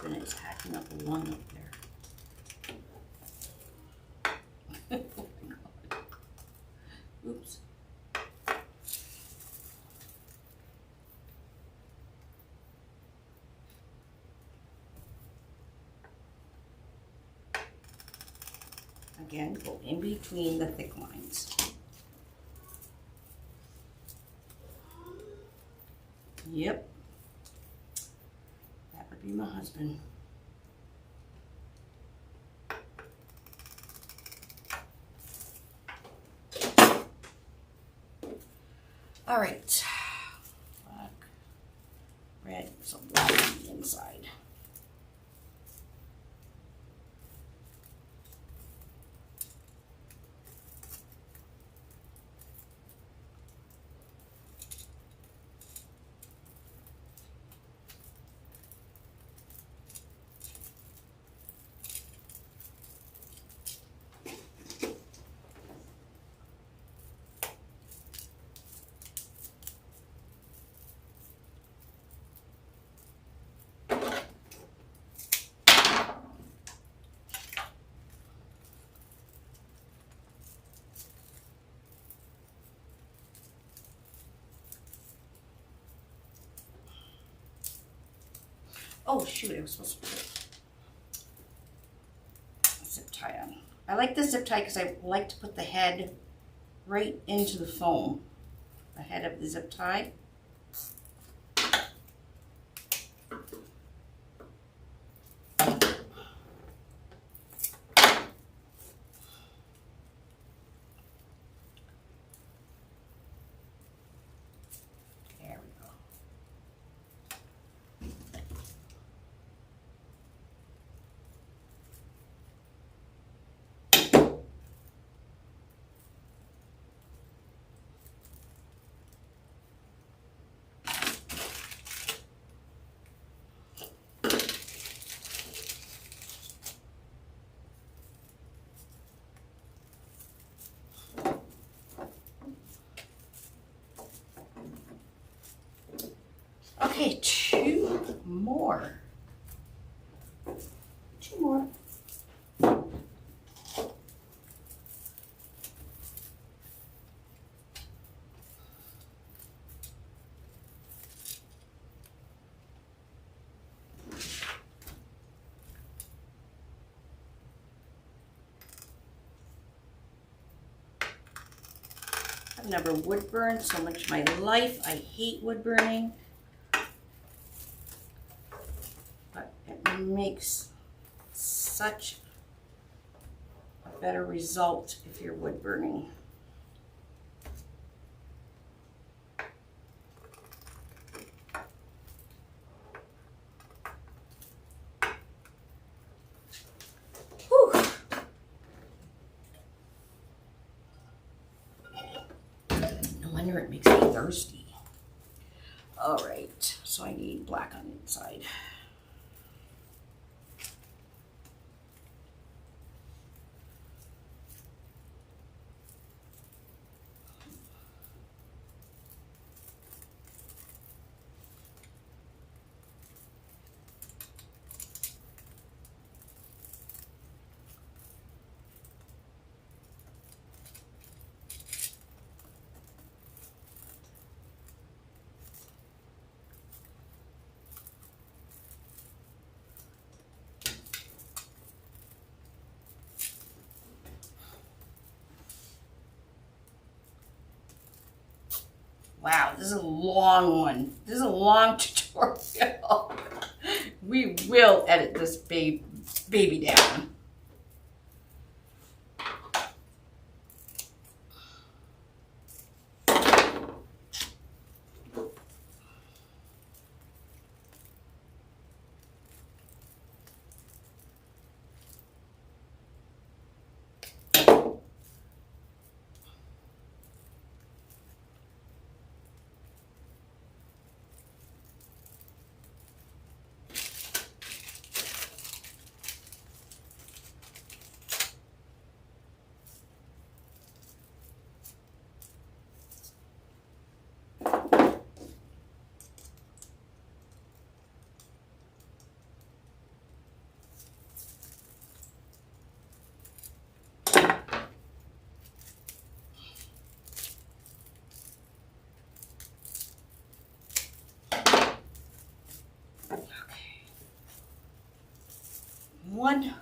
And it's hacking up a one up there. Oh my God. Oops. Again, go in between the thick lines. Yep. That would be my husband. All right. Black, red, so black on the inside. Oh shoot, I was supposed to put a zip tie on. I like the zip tie because I like to put the head right into the foam. The head of the zip tie. There we go. Okay, two more. Two more. I've never wood burned so much in my life. I hate wood burning. But it makes such a better result if you're wood burning. Whew. No wonder it makes me thirsty. All right, so I need black on the inside. Wow, this is a long one. This is a long tutorial. We will edit this baby down. One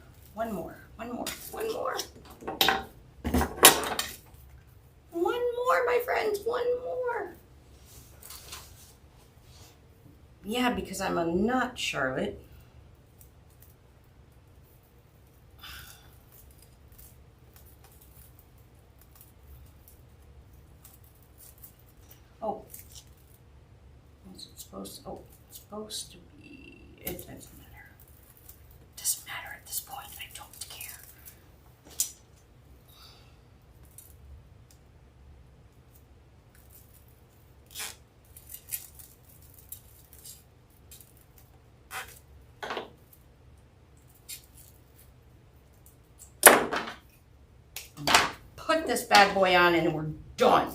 more, my friends, one more. Yeah, because I'm a nut, Charlotte. Oh, what's it supposed to? Oh, it's supposed to be. It doesn't matter. It doesn't matter at this point. I don't care. Put this bad boy on and we're done.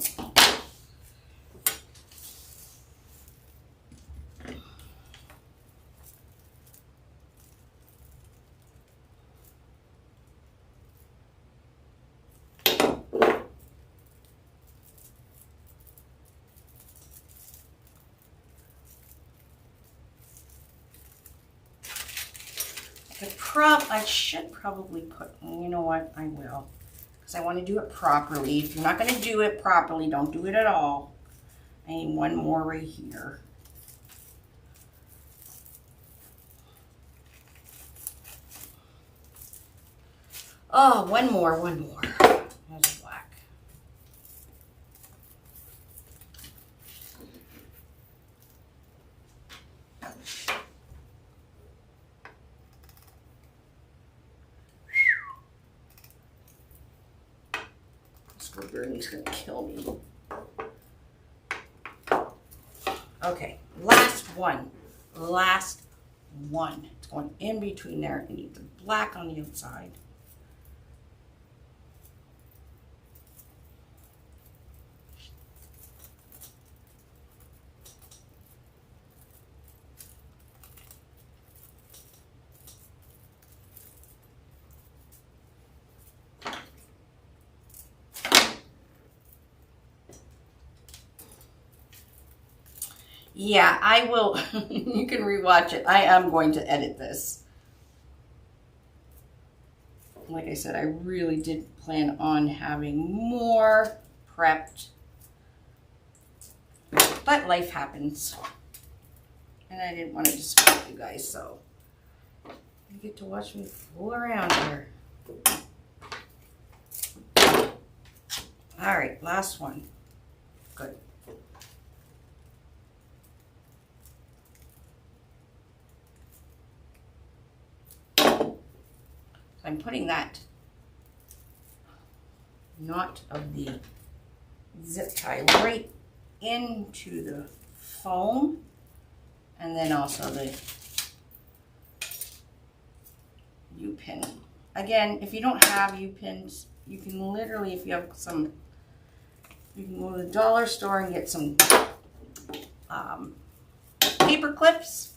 I should probably put, you know what, I will. Because I want to do it properly. If you're not going to do it properly, don't do it at all. I need one more right here. Oh, one more. There's black. This wood burning's gonna kill me. Okay, last one. It's going in between there. You need the black on the outside. Yeah, I will. You can rewatch it. I am going to edit this. Like I said, I really did plan on having more prepped. But life happens. And I didn't want to disappoint you guys, so you get to watch me fool around here. All right, last one. Good. I'm putting that knot of the zip tie right into the foam, and then also the U-pin. Again, if you don't have U-pins, you can literally, if you have some, you can go to the dollar store and get some paper clips,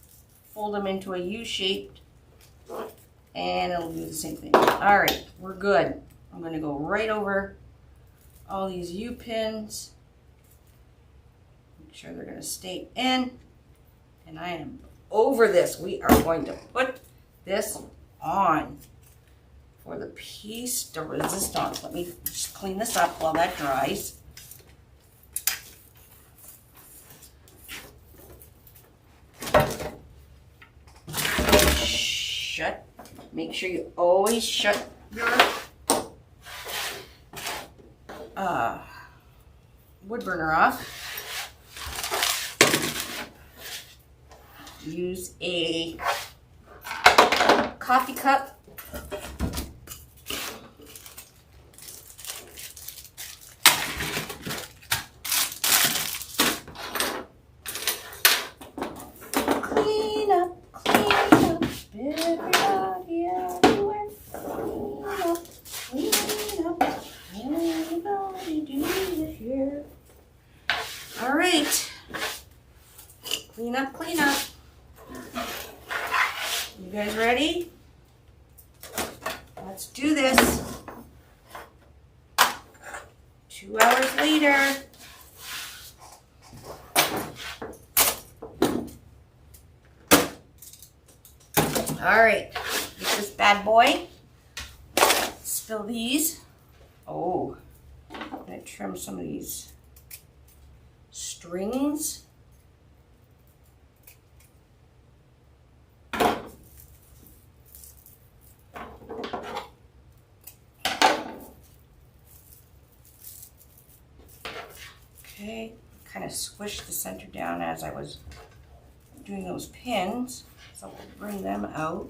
fold them into a U-shaped, and it'll do the same thing. All right, we're good. I'm going to go right over all these U-pins. Make sure they're going to stay in. And I am over this. We are going to put this on for the piece de resistance. Let me just clean this up while that dries. Shut. Make sure you always shut your wood burner off. Use a coffee cup. Clean up, everybody everywhere. Clean up, everybody do it here. All right, clean up. You guys ready? Let's do this. 2 hours later. All right, get this bad boy. Spill these. Oh, I'm gonna trim some of these strings. Okay, kind of squish the center down as I was doing those pins, so we'll bring them out.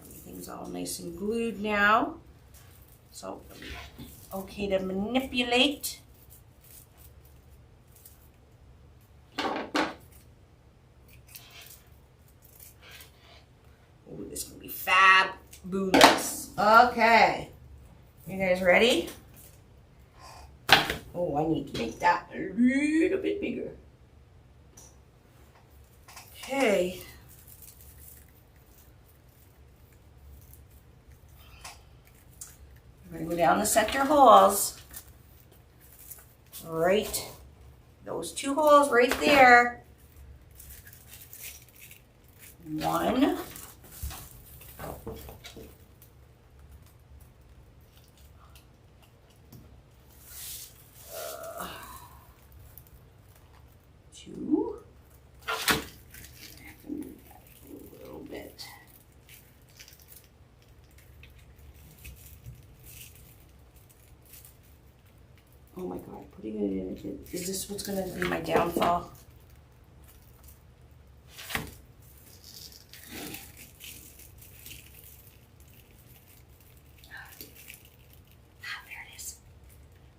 Everything's all nice and glued now, so it'll be okay to manipulate. Ooh, this is gonna be fabulous. Okay, you guys ready? Oh, I need to make that a little bit bigger. Okay. I'm going to go down the center holes. Right. Those 2 holes right there. 1. 2. I have to move that a little bit. Oh my God, putting it in, is this what's gonna be my downfall? There it is.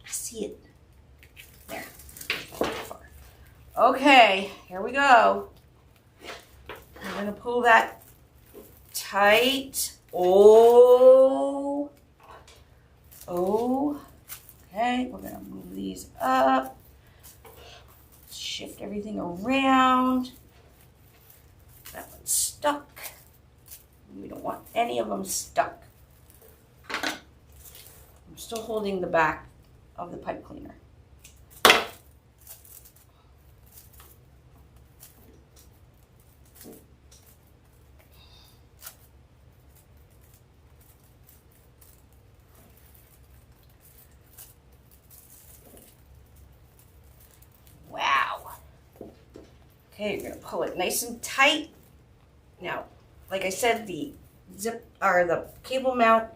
I see it. There. Okay, here we go. I'm gonna pull that tight. Oh. Okay, we're gonna move these up. Shift everything around. That one's stuck. We don't want any of them stuck. I'm still holding the back of the pipe cleaner. Okay, you're gonna pull it nice and tight. Now, like I said, the zip or the cable mount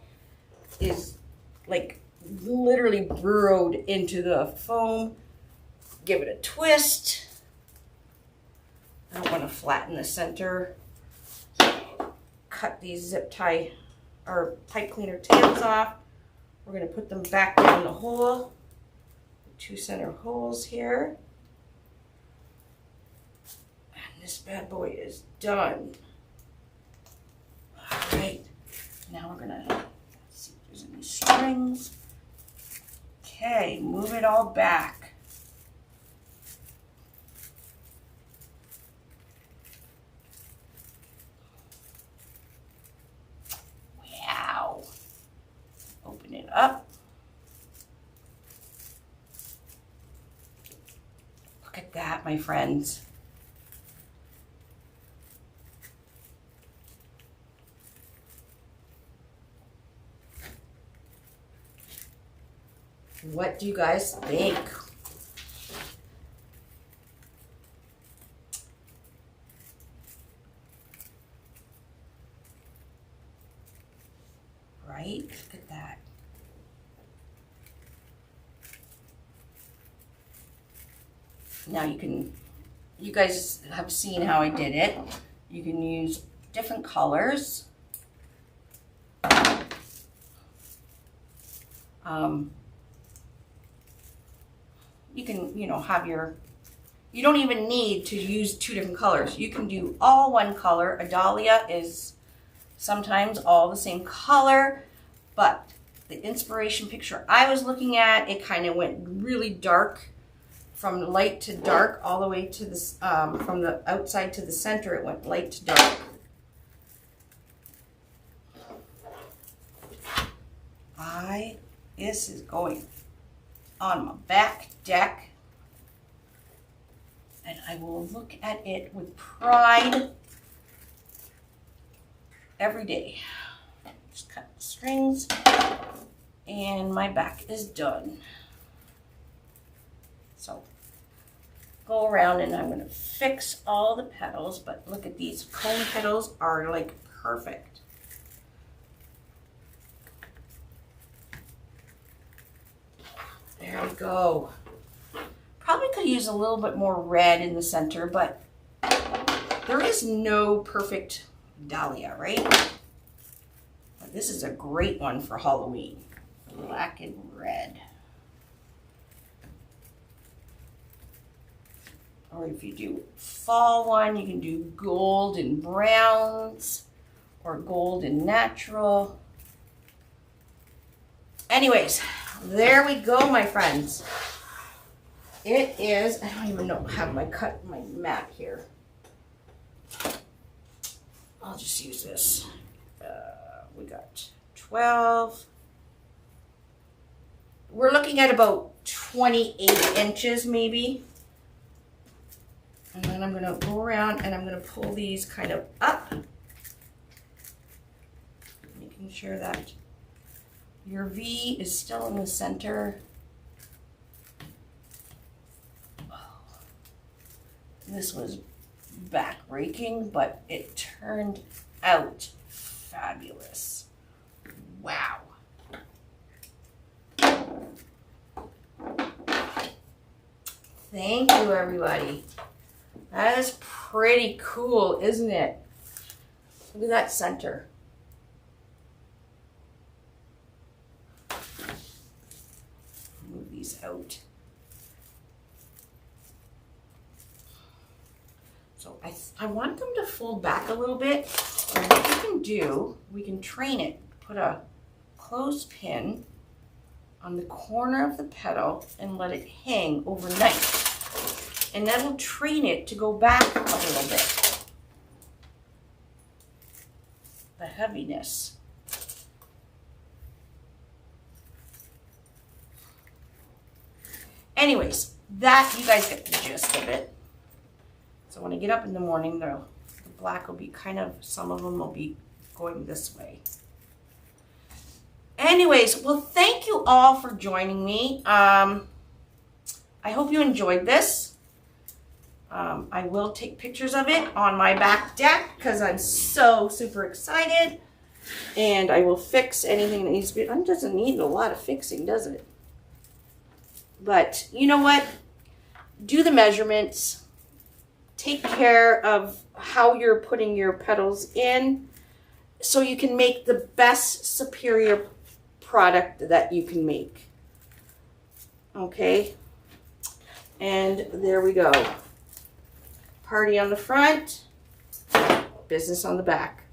is like literally burrowed into the foam. Give it a twist. I don't want to flatten the center. Cut these zip tie or pipe cleaner tails off. We're gonna put them back down the hole. 2 center holes here. This bad boy is done. All right, now we're gonna see if there's any strings. Okay, move it all back. Wow. Open it up. Look at that, my friends. What do you guys think? Right? Look at that. Now you guys have seen how I did it. You can use different colors. You can, have you don't even need to use 2 different colors. You can do all one color. A dahlia is sometimes all the same color, but the inspiration picture I was looking at, it kind of went really dark from light to dark all the way to this, from the outside to the center, it went light to dark. This is going on my back deck, and I will look at it with pride every day. Just cut the strings, and my back is done. So go around, and I'm going to fix all the petals, but look at these cone petals are like perfect. There we go. Probably could use a little bit more red in the center, but there is no perfect dahlia, right? But this is a great one for Halloween. Black and red. Or if you do fall one, you can do gold and browns or gold and natural. Anyways, there we go, my friends. It is, I don't even have my mat here. I'll just use this. We got 12. We're looking at about 28 inches maybe. And then I'm gonna go around and I'm gonna pull these kind of up, making sure that your V is still in the center. Oh, this was back-breaking, but it turned out fabulous. Wow. Thank you, everybody. That is pretty cool, isn't it? Look at that center. Move these out. So I want them to fold back a little bit. And what we can do, we can train it. Put a clothespin on the corner of the petal and let it hang overnight. And that will train it to go back a little bit. The heaviness. Anyways, that, you guys get the gist of it. So when I get up in the morning, the black will be kind of, some of them will be going this way. Anyways, well, thank you all for joining me. I hope you enjoyed this. I will take pictures of it on my back deck because I'm so super excited. And I will fix anything that needs to be. It doesn't need a lot of fixing, does it? But you know what? Do the measurements. Take care of how you're putting your petals in so you can make the best superior product that you can make. Okay? And there we go. Party on the front, business on the back.